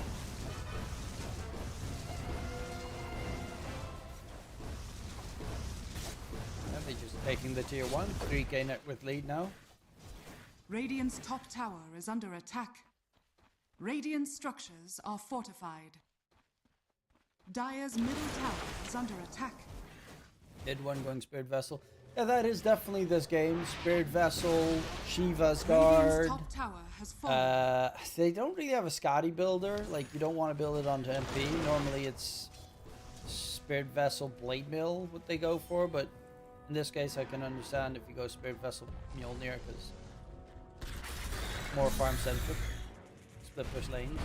And they're just taking the tier 1. 3k net worth lead now. Radiant's top tower is under attack. Radiant structures are fortified. Dire's middle tower is under attack. Did one going Spirit Vessel. Yeah, that is definitely this game. Spirit Vessel, Shiva's Guard. Radiant's top tower has fallen. They don't really have a Scotty builder. Like, you don't want to build it onto MP. Normally it's Spirit Vessel, Blade Mill, what they go for. But in this case, I can understand if you go Spirit Vessel, Mjolnir, because more farm centric. Split push lanes.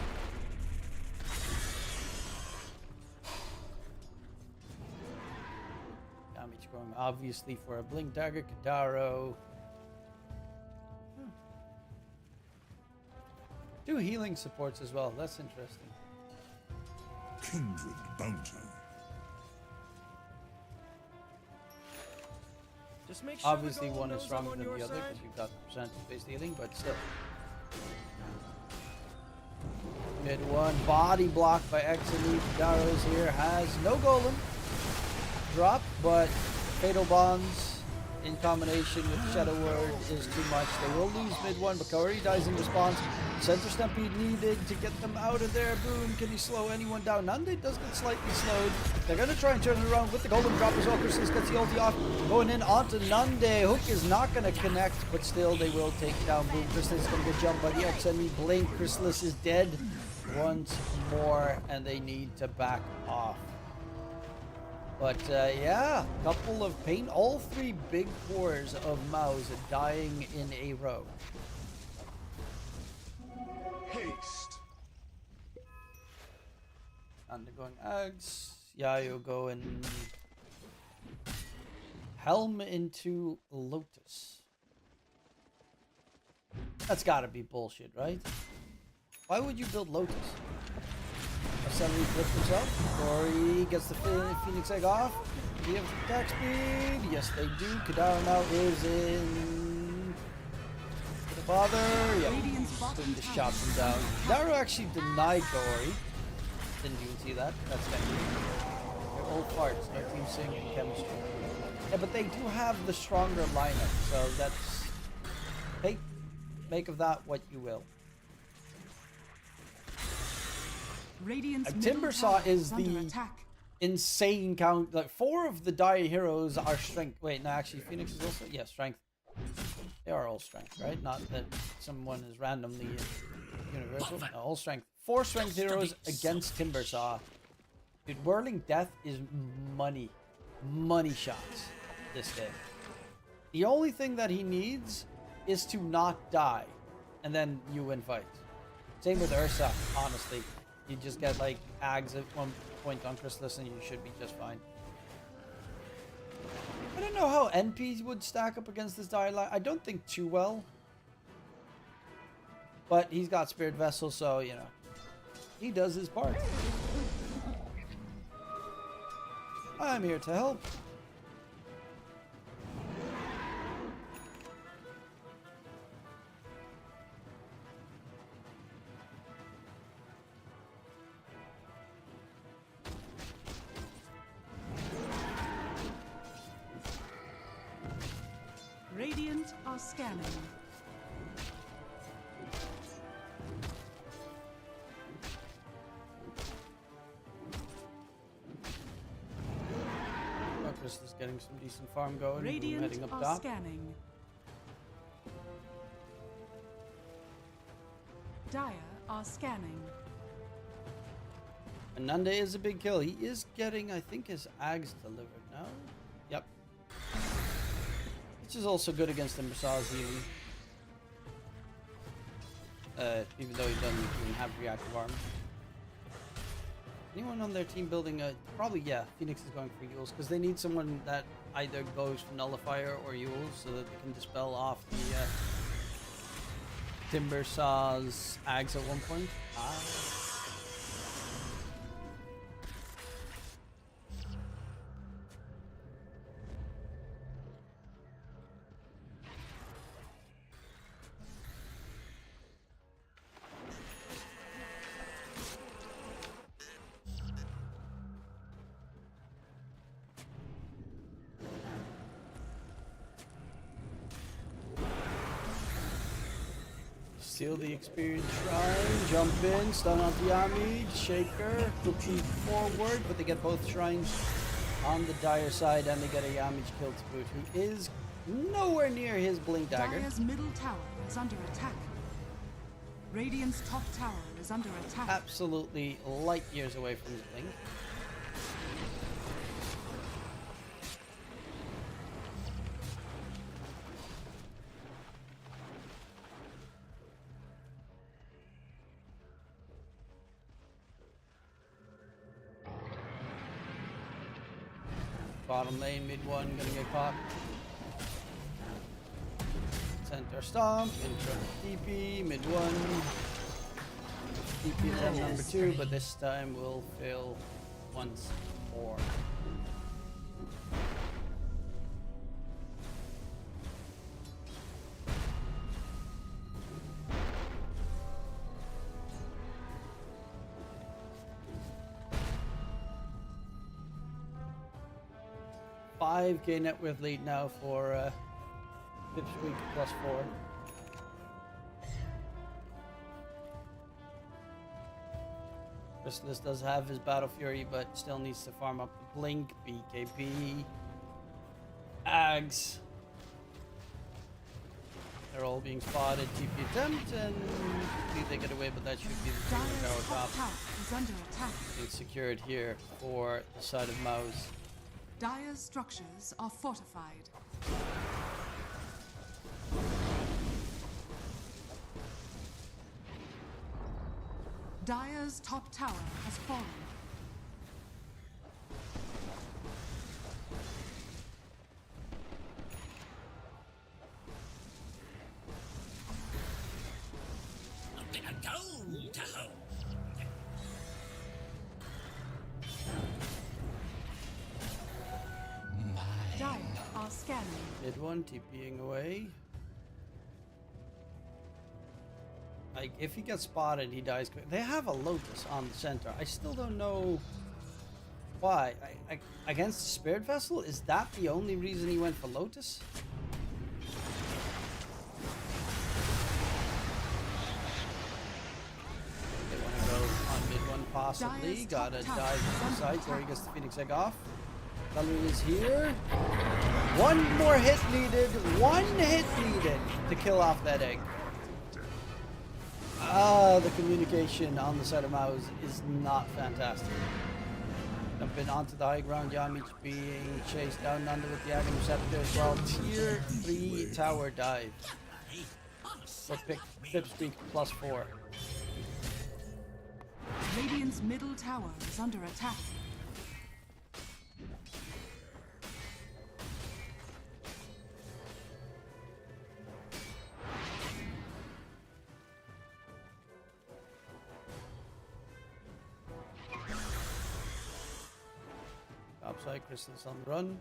Damage going obviously for a Blink Dagger, Kadaro. Two healing supports as well, that's interesting. Kindred bounty. Just make sure Obviously the golem one is knows I'm stronger on than your the other side. because you've got percentage-based healing, but still. Mid one, body blocked by Exony. Daro's here has no golem drop, but Fatal Bonds in combination with Shadow Word is too much. They will lose mid one, but Kaori dies in response. Center Stampede needed to get them out of there. Boom, can he slow anyone down? Nande does get slightly slowed. They're going to try and turn it around with the golem drop as well. Chrysalis gets the ulti off. Going in onto Nande. Hook is not going to connect, but still they will take down Boom. Chrysalis is going to get jumped by the XME Blink. Chrysalis is dead once more, and they need to back off. But yeah, couple of pain. All three big cores of MOUZ dying in a row. Haste. Undergoing Ags. Yayo going Helm into Lotus. That's gotta be bullshit, right? Why would you build Lotus? Suddenly flips himself. Rory gets the Phoenix Egg off. Do you have attack speed? Yes, they do. Kadara now is in. For the father. Yep. Boom, just chops him down. Kadara actually denied Rory. Didn't even see that. That's technique. They're all parts. No team sync and chemistry. Yeah, but they do have the stronger lineup, so that's. Hey, make of that what you will. Timbersaw is the insane count. Like 4 of the Dire heroes are strength. Wait, no, actually, Phoenix is also strength. They are all strength, right? Not that someone is randomly universal. No, all strength. 4 strength heroes against Timbersaw. Dude, Whirling Death is money shots this game. The only thing that he needs is to not die, and then you win fights. Same with Ursa, honestly. You just get like Ags at one point on Chrysalis and you should be just fine. I don't know how NPs would stack up against this Dire line. I don't think too well. But he's got Spirit Vessel, so, you know, he does his part. I'm here to help. Radiant are scanning. Crystal's getting some decent farm going. Radiant Heading up are top. scanning. Dire are scanning. Ananda is a big kill. He is getting, I think, his Ags delivered now. Yep. Which is also good against the MOUZ healing. Even though he doesn't even have reactive armor. Anyone on their team building a... Probably, yeah. Phoenix is going for Yules. Because they need someone that either goes for Nullifier or Yules. So that they can dispel off the Timber Saw's Ags at one point. Steal the experience shrine, jump in, stun onto Yami, shaker, looking forward, but they get both shrines on the Dire side and they get a Yami kill to boot, who is nowhere near his blink dagger. Dire's middle tower is under attack. Radiant's top tower is under attack. Absolutely light years away from his blink. Bottom lane, mid one, gonna get caught. Center stomp, intro TP, mid one. TP attempt number 2, but this time will fail once more. $5K net worth lead now for Pipsqueak+4. Chrysalis does have his Battle Fury, but still needs to farm up the Blink, BKB, Ags. They're all being spotted. TP attempt, and hopefully they get away, but that should be the tower Dire's top. top tower is under attack. It's secured here for the side of MOUZ. Dire's structures are fortified. Dire's top tower has fallen. Nothing a go to home. Dire are scanning. Mid one, TPing away. Like, if he gets spotted, he dies quick. They have a Lotus on the center. I still don't know why. Against the Spirit Vessel, is that the only reason he went for Lotus? They want to go on mid one possibly. Dire's Gotta top dive tower to the is side under where he attack. gets the Phoenix Egg off. Valerie is here. One more hit needed. One hit needed to kill off that egg. The communication on the side of MOUZ is not fantastic. Jumping onto the high ground, Yami's being chased down under with the Aghanim Scepter as well. Tier 3 tower dive for Pipsqueak+4. Radiant's middle tower is under attack. Topside, Crystal's on the run.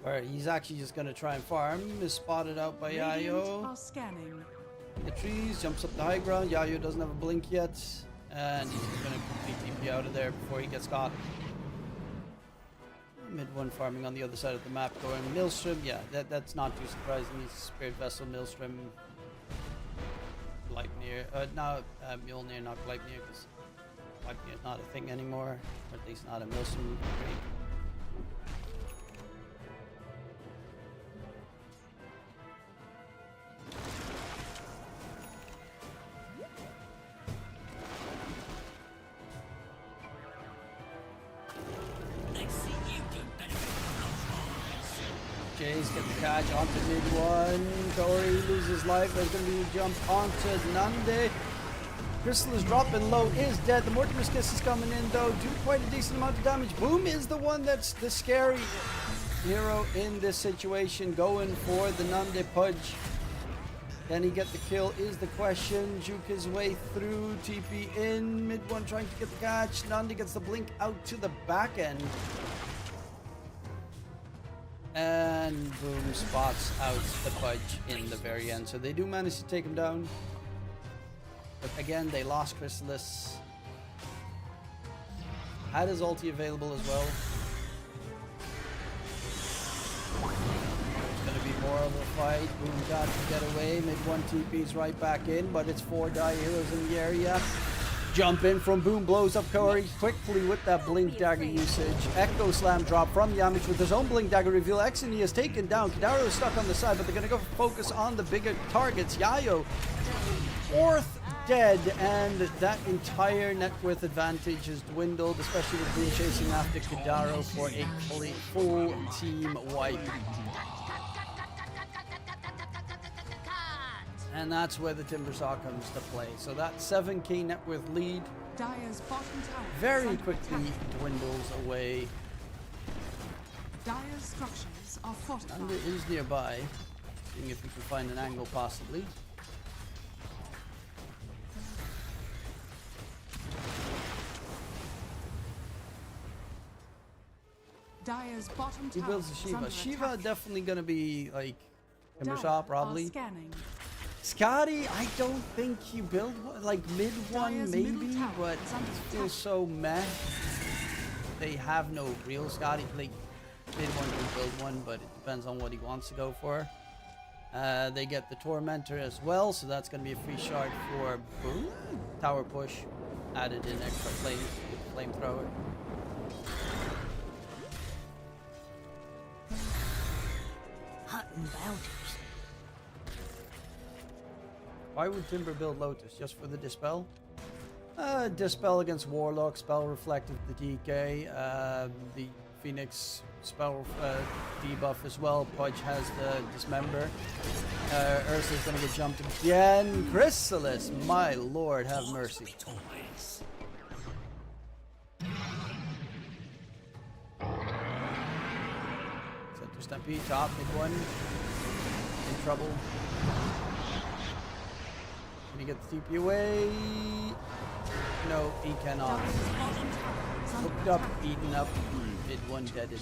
Alright, he's actually just going to try and farm. Is spotted out by Radiant Yayo. are scanning. The trees, jumps up the high ground. Yayo doesn't have a blink yet. And he's going to completely TP out of there before he gets caught. Mid one farming on the other side of the map, going Maelstrom. Yeah, that's not too surprising. He's Spirit Vessel, Maelstrom, Gleipnir. Mjolnir, not Gleipnir, because Gleipnir is not a thing anymore, or at least not a Maelstrom upgrade. Jays get the catch onto mid one. Corey loses life. There's going to be a jump onto Nande. Crystal is dropping low, is dead. The Mortimer's Kiss is coming in though. Do quite a decent amount of damage. Boom is the one that's the scary hero in this situation. Going for the Nande Pudge. Can he get the kill is the question. Juke his way through. TP in. Mid one trying to get the catch. Nande gets the blink out to the back end. And boom, spots out the Pudge in the very end. So they do manage to take him down. But again, they lost Chrysalis. Had his ulti available as well. It's going to be more of a fight. Boom got to get away. Mid one TP's right back in, but it's 4 die heroes in the area. Jump in from Boom, blows up Corey quickly with that Blink Dagger usage. Echo Slam drop from Yamish with his own Blink Dagger reveal. Exony is taken down. Kidaro is stuck on the side, but they're going to go focus on the bigger targets. Yayo, 4th dead, and that entire net worth advantage has dwindled, especially with Boom chasing after Kidaro for a full team wipe. And that's where the Timbersaw comes to play. So that 7k net worth lead Dire's bottom tower very quickly dwindles away. Dire's structures are fortified. Thunder is nearby. Seeing if we can find an angle possibly. Dire's bottom He tower builds a is Shiva. under Shiva attack. definitely gonna be like Dire Timbersaw probably. are scanning. Scotty, I don't think you build one, like mid one Dire's maybe, middle tower but is under it feels attack. so meh. They have no real Scotty. Like mid one can build one, but it depends on what he wants to go for. They get the Tormentor as well, so that's going to be a free shard for Boom. Tower push, added in extra flamethrower. Hunting bounties. Why would Timber build Lotus? Just for the Dispel? Dispel against Warlock, Spell Reflect of the DK, the Phoenix spell debuff as well. Pudge has the Dismember. Ursa's gonna get jumped again. Chrysalis, my lord, have mercy. Center Stampede, top, mid one. In trouble. Can he get the TP away? No, he cannot. Hooked up, eaten up, mid one deaded.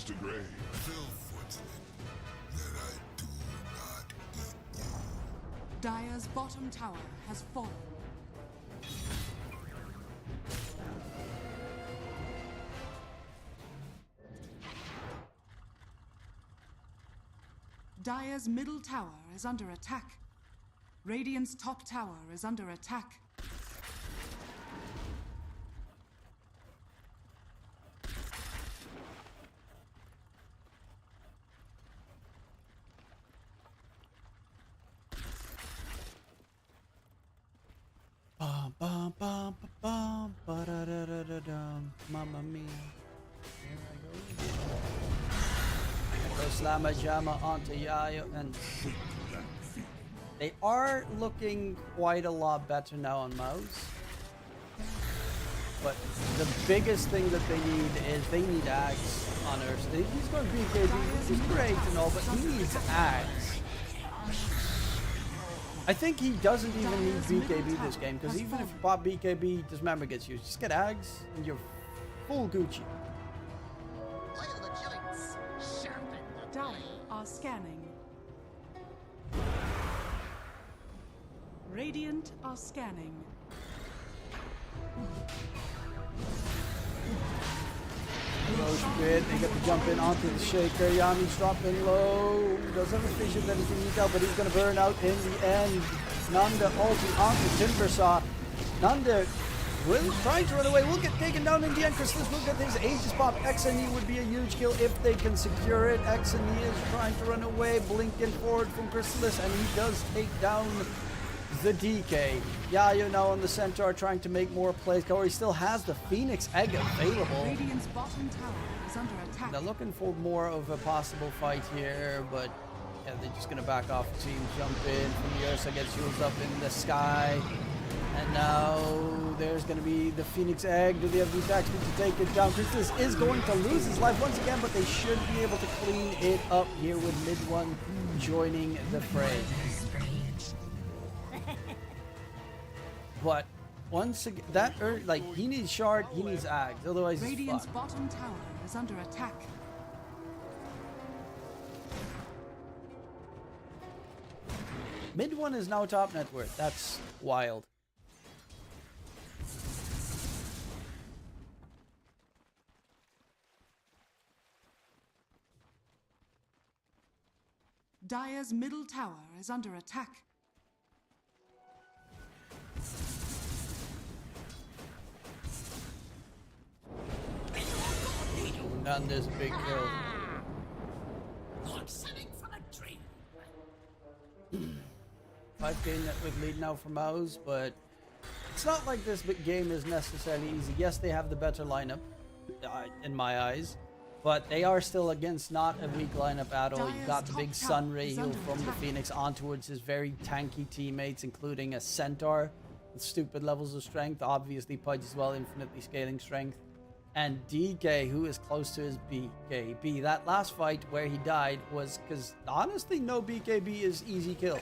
Dire's bottom tower has fallen. Dire's middle tower is under attack. Radiant's top tower is under attack. Bum, bum, bum, bum, ba da da da da dum. Mamma mia. Here I go. Echo Slamma Jama onto Yayo, and they are looking quite a lot better now on MOUZ. But the biggest thing that they need is they need Axe on Earth. He's going to be BKB, which is great and all, but he needs Axe. I think he doesn't even need BKB this game, because even if you pop BKB, Dismember gets used. Just get Ags and you're full Gucci. Oil the joints, sharpen the Dire are scanning. Radiant are scanning. Roche bit. They get the jump in onto the shaker. Yami's dropping low. Does have a vision that he can eke out, but he's going to burn out in the end. Nanda ulti onto Timbersaw. Nanda will try to run away. Will get taken down in the end. Chrysalis will get his Aegis pop. XNE would be a huge kill if they can secure it. XNE is trying to run away. Blinking forward from Chrysalis, and he does take down the DK. Yayo now on the Centaur trying to make more plays. Corey still has the Phoenix Egg available. Radiant's bottom tower is under attack. They're looking for more of a possible fight here, but yeah, they're just gonna back off. Team jump in from the Ursa, gets used up in the sky. And now there's going to be the Phoenix Egg. Do they have the attack speed to take it down? Chrysalis is going to lose his life once again, but they should be able to clean it up here with mid one joining the fray. But once again, he needs shard, he needs Ags, otherwise it's Radiant's fucked. bottom tower is under attack. Mid one is now top net worth. That's wild. Dire's middle tower is under attack. Nanda's a big kill. Like something from a dream. 5k net with lead now for MOUZ, but it's not like this big game is necessarily easy. Yes, they have the better lineup, in my eyes, but they are still against not a weak lineup at all. You got the big Sunray heal from the Phoenix on towards his very tanky teammates, including a Centaur with stupid levels of strength. Obviously, Pudge as well, infinitely scaling strength. And DK, who is close to his BKB. That last fight where he died was because, honestly, no BKB is easy kill.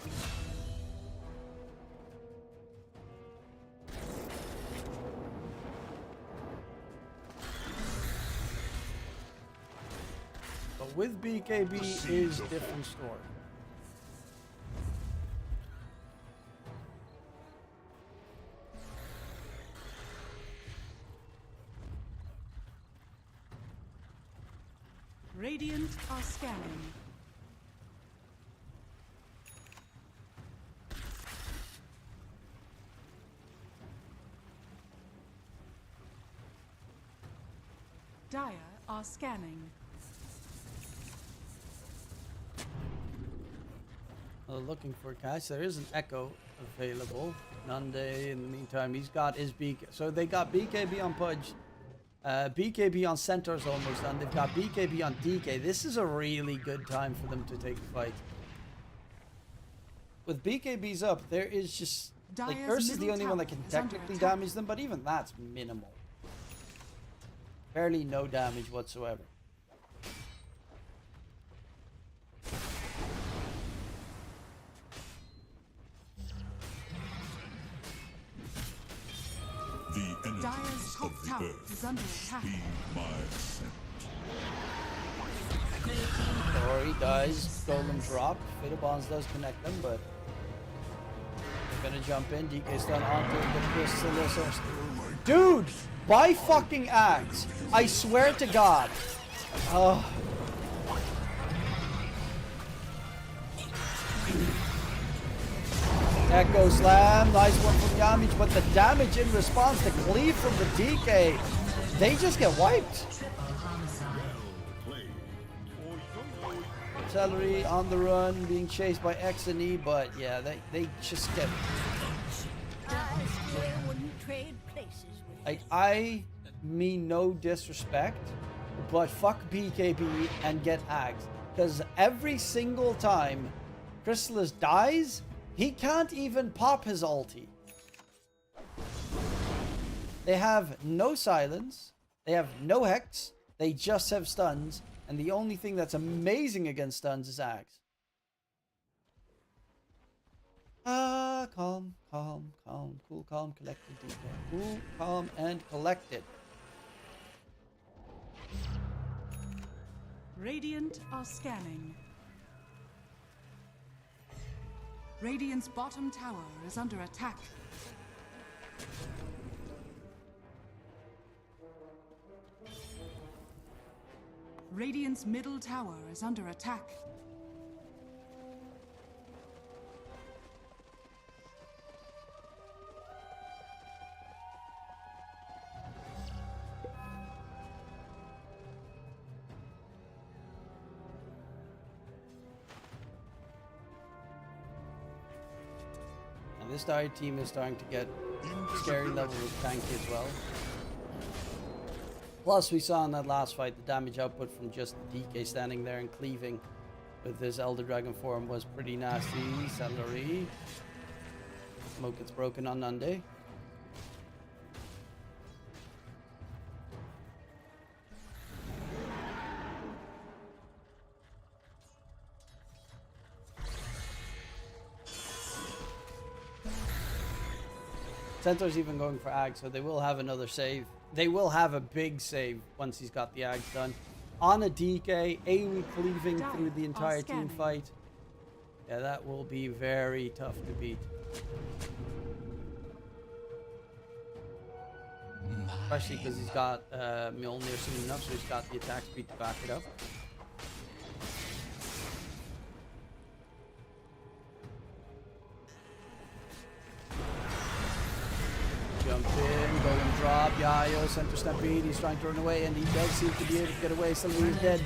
But with BKB is different story. Radiant are scanning. Dire are scanning. Looking for cash. There is an Echo available. Nande, in the meantime, he's got his BK. So they got BKB on Pudge. BKB on Centaur's almost done. They've got BKB on DK. This is a really good time for them to take the fight. With BKBs up, there is just... like, Ursa is the only one that can technically damage them, but even that's minimal. Barely no damage whatsoever. The energies Dire's top of the tower earth is under attack. speed my ascent. Tori dies, Golem drop. Fatal Bonds does connect them, but they're gonna jump in. DK's done onto the Chrysalis. Dude! Buy fucking Axe! I swear to God. Oh. Echo Slam, nice one from Yamich, but the damage in response to cleave from the DK, they just get wiped. Celery on the run, being chased by X and E, but yeah, they just get... Like, I mean no disrespect, but fuck BKB and get Ags. Because every single time Chrysalis dies, he can't even pop his ulti. They have no silence, they have no hex, they just have stuns, and the only thing that's amazing against stuns is Ags. Calm, calm, calm, cool, calm, collected, DK. Cool, calm, and collected. Radiant are scanning. Radiant's bottom tower is under attack. Radiant's middle tower is under attack. And this dire team is starting to get scary level with tanky as well. Plus, we saw in that last fight the damage output from just DK standing there and cleaving with this Elder Dragon form was pretty nasty. Celery. Smoke gets broken on Nande. Centaur's even going for Ag, so they will have another save. They will have a big save once he's got the Ags done. On a DK, AoE cleaving through the entire team fight. Yeah, that will be very tough to beat. Especially because he's got Mjolnir soon enough, so he's got the attack speed to back it up. Jump in, go and drop. Yayo, center stampede. He's trying to run away, and he does seem to be able to get away. Suddenly he's dead.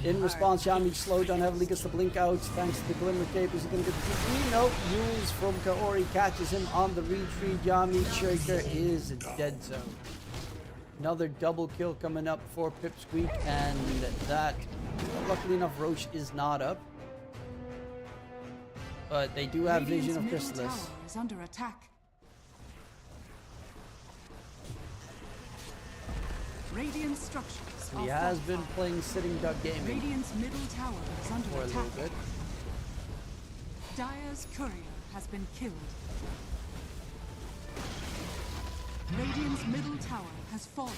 In response, Yami slowed down heavily, gets the blink out thanks to the Glimmer Cape. Is he going to get the TP? No. Rules from Kaori catches him on the retreat. Yami Shaker is dead zone. Another double kill coming up for Pipsqueak, and that, luckily enough, Roche is not up. But they do have vision of Chrysalis. Tower is under attack. Radiant structures. He has been playing Sitting Duck Gaming Radiant's middle tower is under for a attack. little bit. Dire's courier has been killed. Radiant's middle tower has fallen.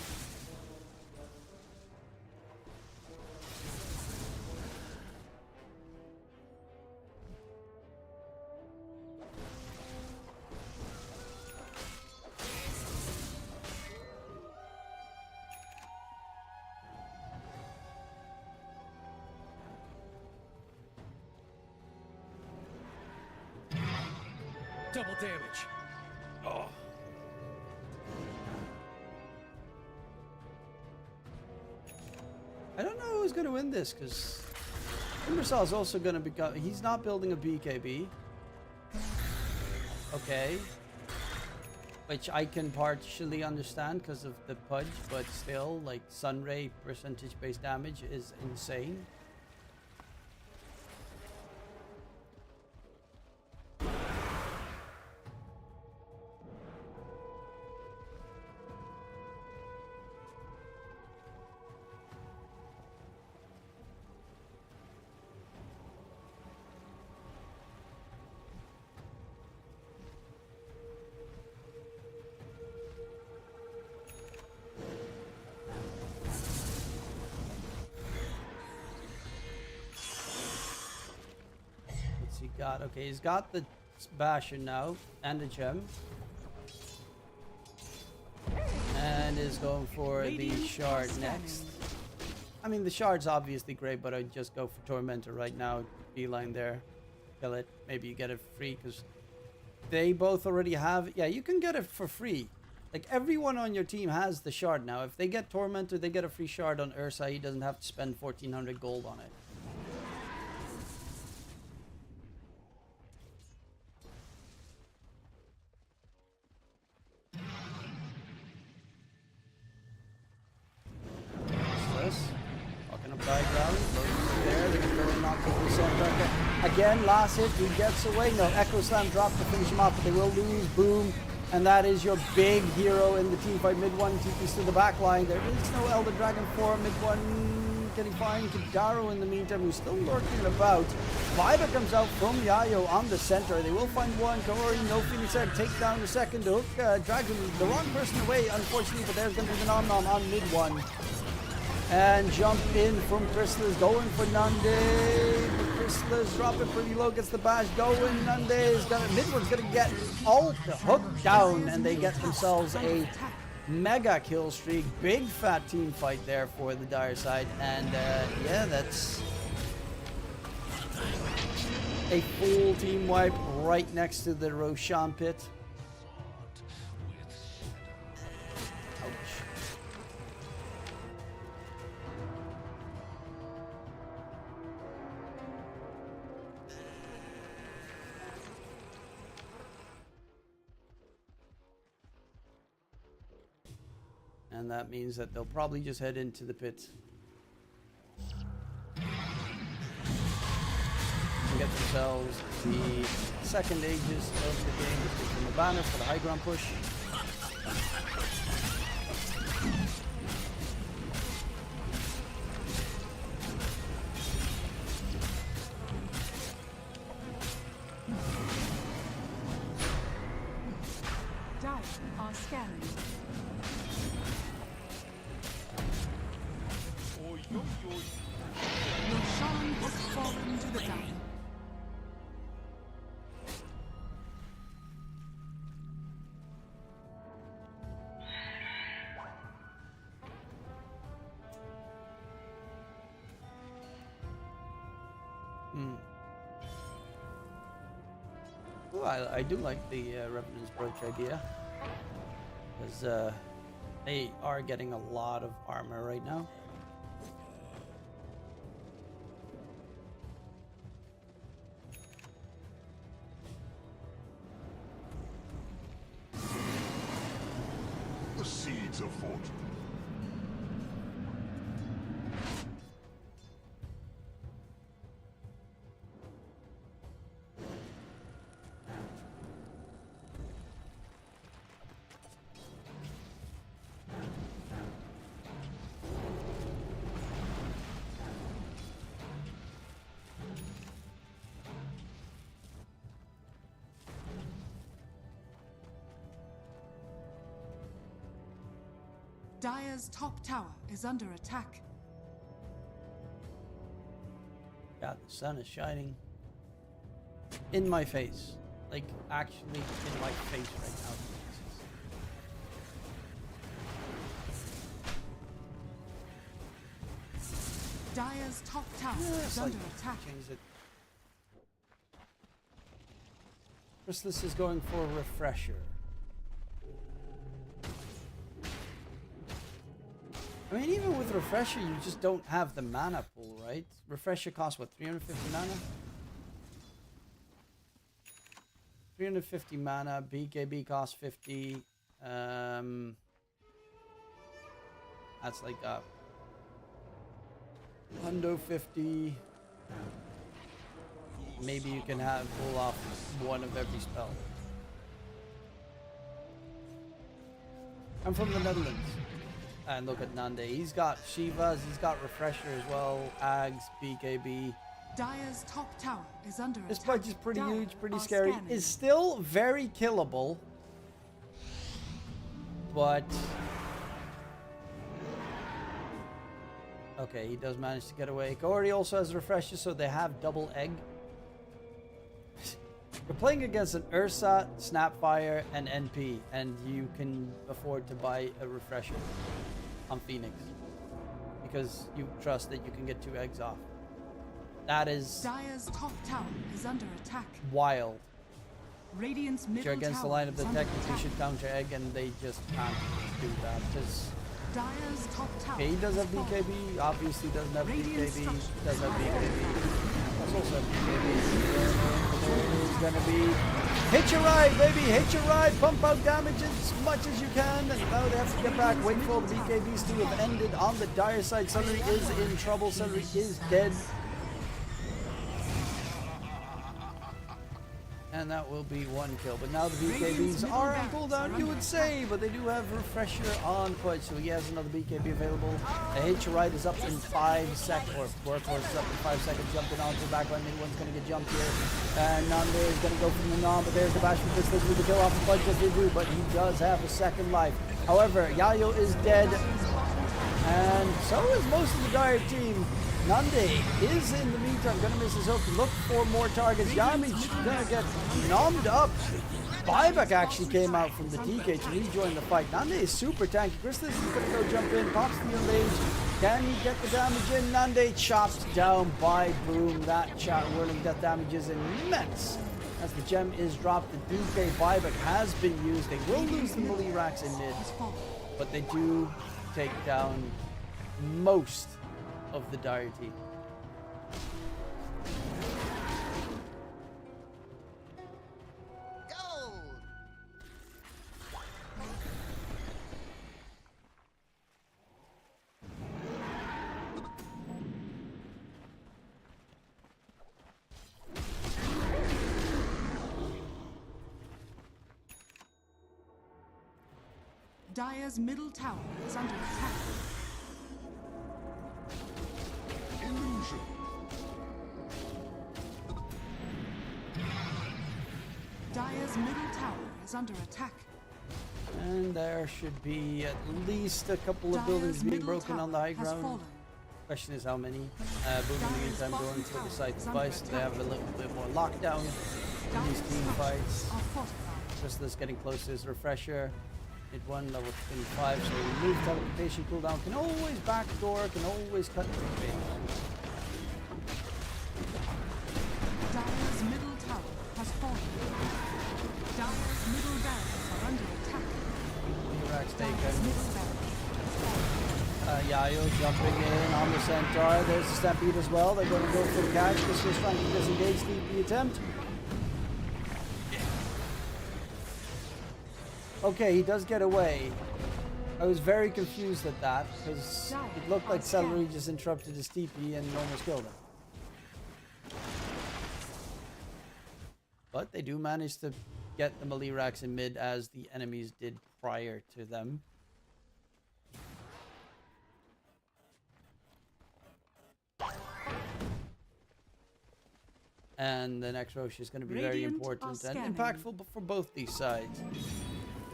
Double damage. Oh. I don't know who's going to win this, because Timbersaw's is also going to become... He's not building a BKB. Okay. Which I can partially understand because of the Pudge, but still, like, Sunray percentage-based damage is insane. Okay, he's got the Basher now and the gem, and is going for the shard next. I mean, the shard's obviously great, but I'd just go for Tormentor right now. Beeline there, kill it. Maybe you get it free because they both already have. Yeah, you can get it for free. Like, everyone on your team has the shard now. If they get Tormentor, they get a free shard on Ursa. He doesn't have to spend 1400 gold on it. Again, last hit, he gets away. No, Echo Slam dropped to finish him off, but they will lose. Boom. And that is your big hero in the team fight. Mid one TPs to the back line. There is no Elder Dragon 4. Mid one getting find Kadaro in the meantime, who's still lurking about. Viper comes out from Yayo on the center. They will find one. Kaori, no Phoenix Egg. Take down the second. Hook drags the wrong person away, unfortunately, but there's going to be the nom-nom on mid one. And jump in from Chrysalis, going for Nande. Chrysalis dropping pretty low, gets the bash going. Nande is gonna, Midward's gonna get all the hook down, and they get themselves a Mega kill streak. Big fat team fight there for the dire side. And yeah, that's a full team wipe right next to the Roshan pit. Ouch. And that means that they'll probably just head into the pit. Get themselves the second ages of the game. Just give them a banner for the high ground push. Dire are scanning. Oi, oi, oi. Roshan has fallen to the dire. Ooh, I do like the Revenant's Brooch idea. Because they are getting a lot of armor right now. The seeds of fortune. Dire's top tower is under attack. God, the sun is shining in my face. Like, actually in my face right now. Dire's top tower is under attack. Change it. Chrysalis is going for a refresher. I mean, even with refresher, you just don't have the mana pool, right? Refresher costs what, 350 mana? 350 mana. BKB costs 50. That's like a Hundo 50. Maybe you can have pull off one of every spell. I'm from the Netherlands. And look at Nande. He's got Shivas, he's got Refresher as well, Ags, BKB. Dire's top tower is under This attack. fight is pretty Dire huge, pretty are scary. scanning. Is still very killable. But okay, he does manage to get away. Cory also has Refresher, so they have double egg. You're playing against an Ursa, Snapfire, and NP, and you can afford to buy a Refresher on Phoenix because you trust that you can get 2 eggs off. That is Dire's top tower is under attack. wild. Radiant's If middle you're against the tower line of the is under technically attack. should counter egg, and they just can't do that. Because Dire's top tower. okay, he does have is falling. BKB. Obviously, doesn't have Radiant BKB. structures Does have are BKB. Does also have BKB. Is gonna be hit your ride, baby. Hit your ride. Pump out damage as much as you can. And now they have to get back. Wait for the BKBs to have ended on the dire side. Celery is in trouble. Celery is dead. And that will be 1 kill. But now the BKBs are on cooldown, you would say, but they do have Refresher on point, so he has another BKB available. A hit your right is up in 5 seconds, or Workhorse is up in 5 seconds, jumping onto the backline. Anyone's going to get jumped here. And Nande is going to go for the non, but there's the bash for this. They do the kill off the punch as they do, but he does have a second life. However, Yayo is dead, and so is most of the Dire team. Nande is in the meantime gonna miss his hook. Look for more targets. Yami's gonna get nommed up. Buyback actually came out from the DK to rejoin the fight. Nande is super tanky. Christus is gonna go jump in, pops the range. Can he get the damage in? Nande chopped down by Boom. That whirling death damage is immense. As the gem is dropped, the DK buyback has been used. They will lose the melee racks in mid, but they do take down most of the dire team. Dire's middle tower is under attack. Illusion. Dire's middle tower is under attack. And there should be at least a couple of buildings Dire's being middle broken tower on the high has ground. fallen. Question is how many. Boom in the meantime going for the site device. They have a little bit more lockdown in these team fights. Are fortified. Crystal's getting close to his refresher. Hit one, level 25, so remove teleportation cooldown. Can always backdoor, can always cut through the base. Dire's middle tower has fallen. Dire's middle barracks are under attack. Mirax Dire's taken. middle barracks has fallen. Yayo jumping in on the centaur. There's the stampede as well. They're going to go for the catch. Crystal's trying to disengage the attempt. Okay, he does get away. I was very confused at that because it looked like Celery just interrupted his TP and almost killed him. But they do manage to get the melee racks in mid as the enemies did prior to them. And the next Roshi is going to be very important and impactful for both these sides.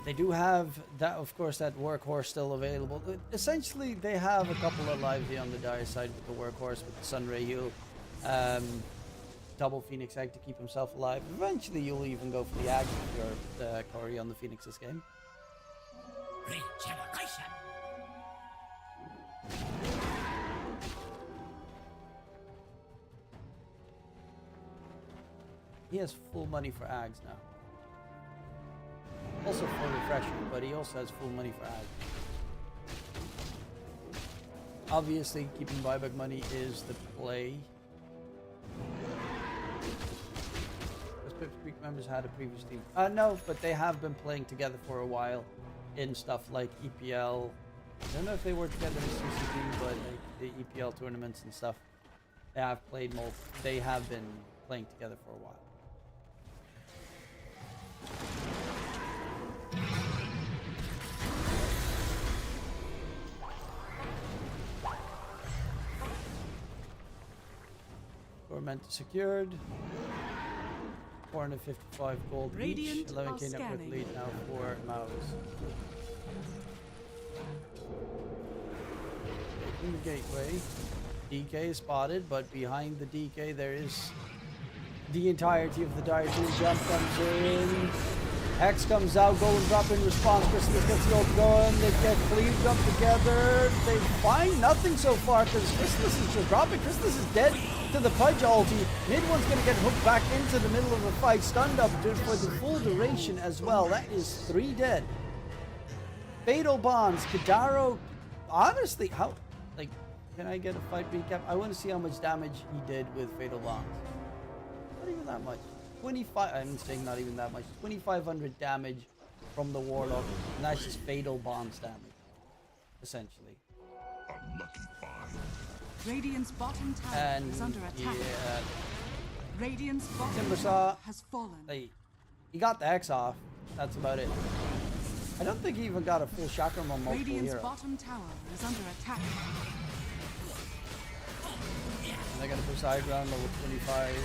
They do have that, of course, that workhorse still available. Essentially, they have a couple of lives here on the dire side with the workhorse, with the Sunray heal, double Phoenix Egg to keep himself alive. Eventually, you'll even go for the Ag if you're Corey on the Phoenix this game. Regeneration. He has full money for Ags now. Also for refresher, but he also has full money for Ag. Obviously, keeping buyback money is the play. Those Pipsqueak members had a previous team. No, but they have been playing together for a while in stuff like EPL. I don't know if they were together in CCD, but like the EPL tournaments and stuff. They have played more. They have been playing together for a while. Torment secured. 455 gold Radiant each. 11k network scanning. lead now for MOUZ. Taking the gateway. DK is spotted, but behind the DK there is the entirety of the dire team. Jump comes in. Hex comes out, go and drop in response. Christmas gets the ult going. They get cleaved up together. They find nothing so far because Christmas is just dropping. Christmas is dead to the Pudge ulti. Mid one's going to get hooked back into the middle of the fight. Stunned up for the full duration as well. That is 3 dead. Fatal Bonds. Kadaro. Honestly, how... Like, can I get a fight recap? I want to see how much damage he did with Fatal Bonds. Not even that much. 25, I'm saying not even that much. 2,500 damage from the Warlock, and that's just Fatal Bonds damage, essentially. Unlucky find. Radiant's bottom tower And is under attack. yeah, Radiant's bottom Timbersaw, tower has fallen. like, he got the X off. That's about it. I don't think he even got a full chakra on multiple Radiant's heroes. bottom tower is under attack. And they're gonna push high ground level 25,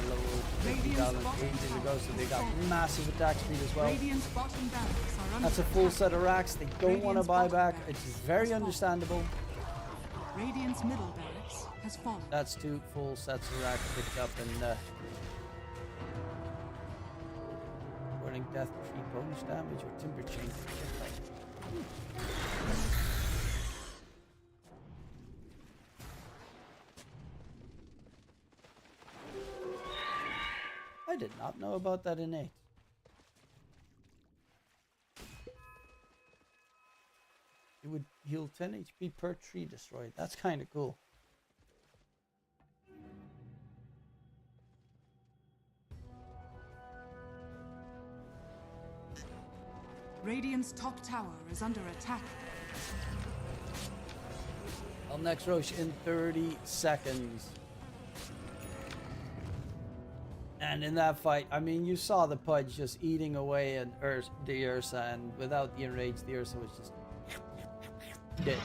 level 50 down and 80 to go, so they got massive attack speed as well. Radiant's bottom barracks are under That's a full attack. set of racks. They don't want to Radiant's buy bottom back. barracks It's has very fallen. understandable. Radiant's middle barracks has fallen. That's 2 full sets of racks picked up and running death tree bonus damage or timber chain. I did not know about that innate. It would heal 10 HP per tree destroyed. That's kind of cool. Radiant's top tower is under attack. Well, next Roche in 30 seconds. And in that fight, I mean, you saw the Pudge just eating away at the Ursa, and without the enrage, the Ursa was just dead.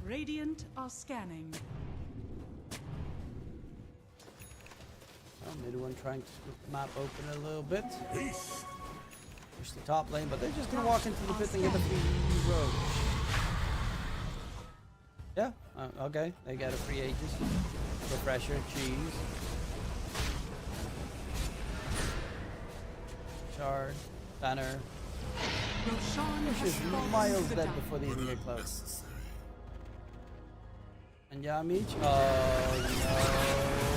Radiant are scanning. Well, mid one trying to split the map open a little bit. Push the top lane, but they're just gonna walk into the pit and get the free road. Yeah, okay. They got a free Aegis. Refresher, cheese. Shard, banner. Roshan has She's fallen miles to dead die. before they even get close. And Yamich, oh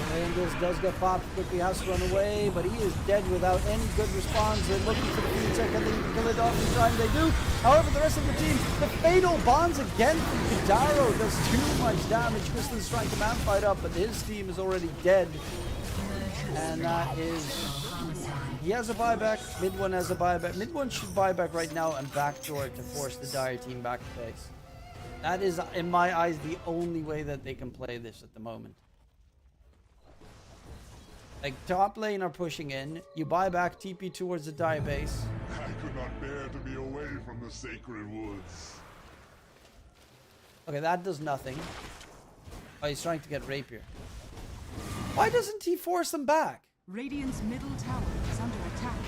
no, Angels does get popped, quickly has to run away, but he is dead without any good response. They're looking for the Phoenix, can they kill it off in time? They do. However, the rest of the team, the fatal bonds again from Kidaro does too much damage. Kristen's trying to man fight up, but his team is already dead. And that is, he has a buyback, mid one has a buyback. Mid one should buy back right now and backdoor to force the Dire team back to base. That is, in my eyes, the only way that they can play this at the moment. Like, top lane are pushing in. You buy back TP towards the Dire base. I could not bear to be away from the sacred woods. Okay, that does nothing. Oh, he's trying to get Rapier. Why doesn't he force them back? Radiant's middle tower is under attack.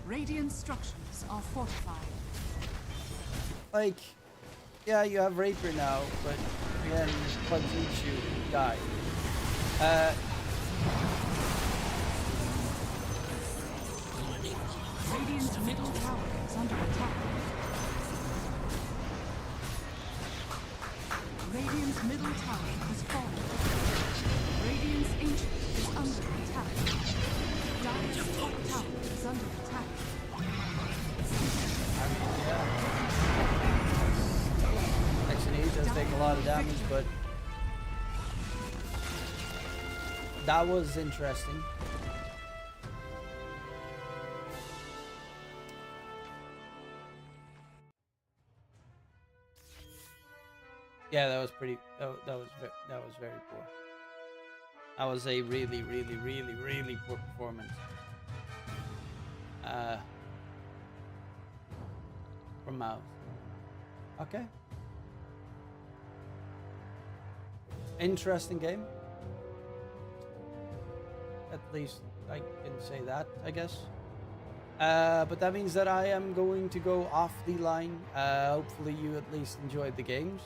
Radiant structures are fortified. Like, yeah, you have Rapier now, but again, Pudge eats you, die. Radiant's middle tower is under attack. Radiant's middle tower has fallen. Radiant's ancient is under attack. Dire's top tower is under attack. Actually, he does take a lot of damage, but that was interesting. Yeah, that was pretty. That was very poor. That was a really poor performance. From MOUZ. Okay. Interesting game. At least I can say that, I guess. But that means that I am going to go off the line. Hopefully you at least enjoyed the games.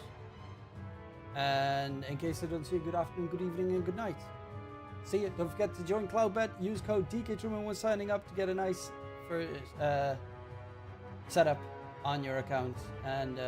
And in case I don't see you, good afternoon, good evening, and good night. See you. Don't forget to join CloudBet. Use code DK21 when signing up to get a nice first setup on your account. And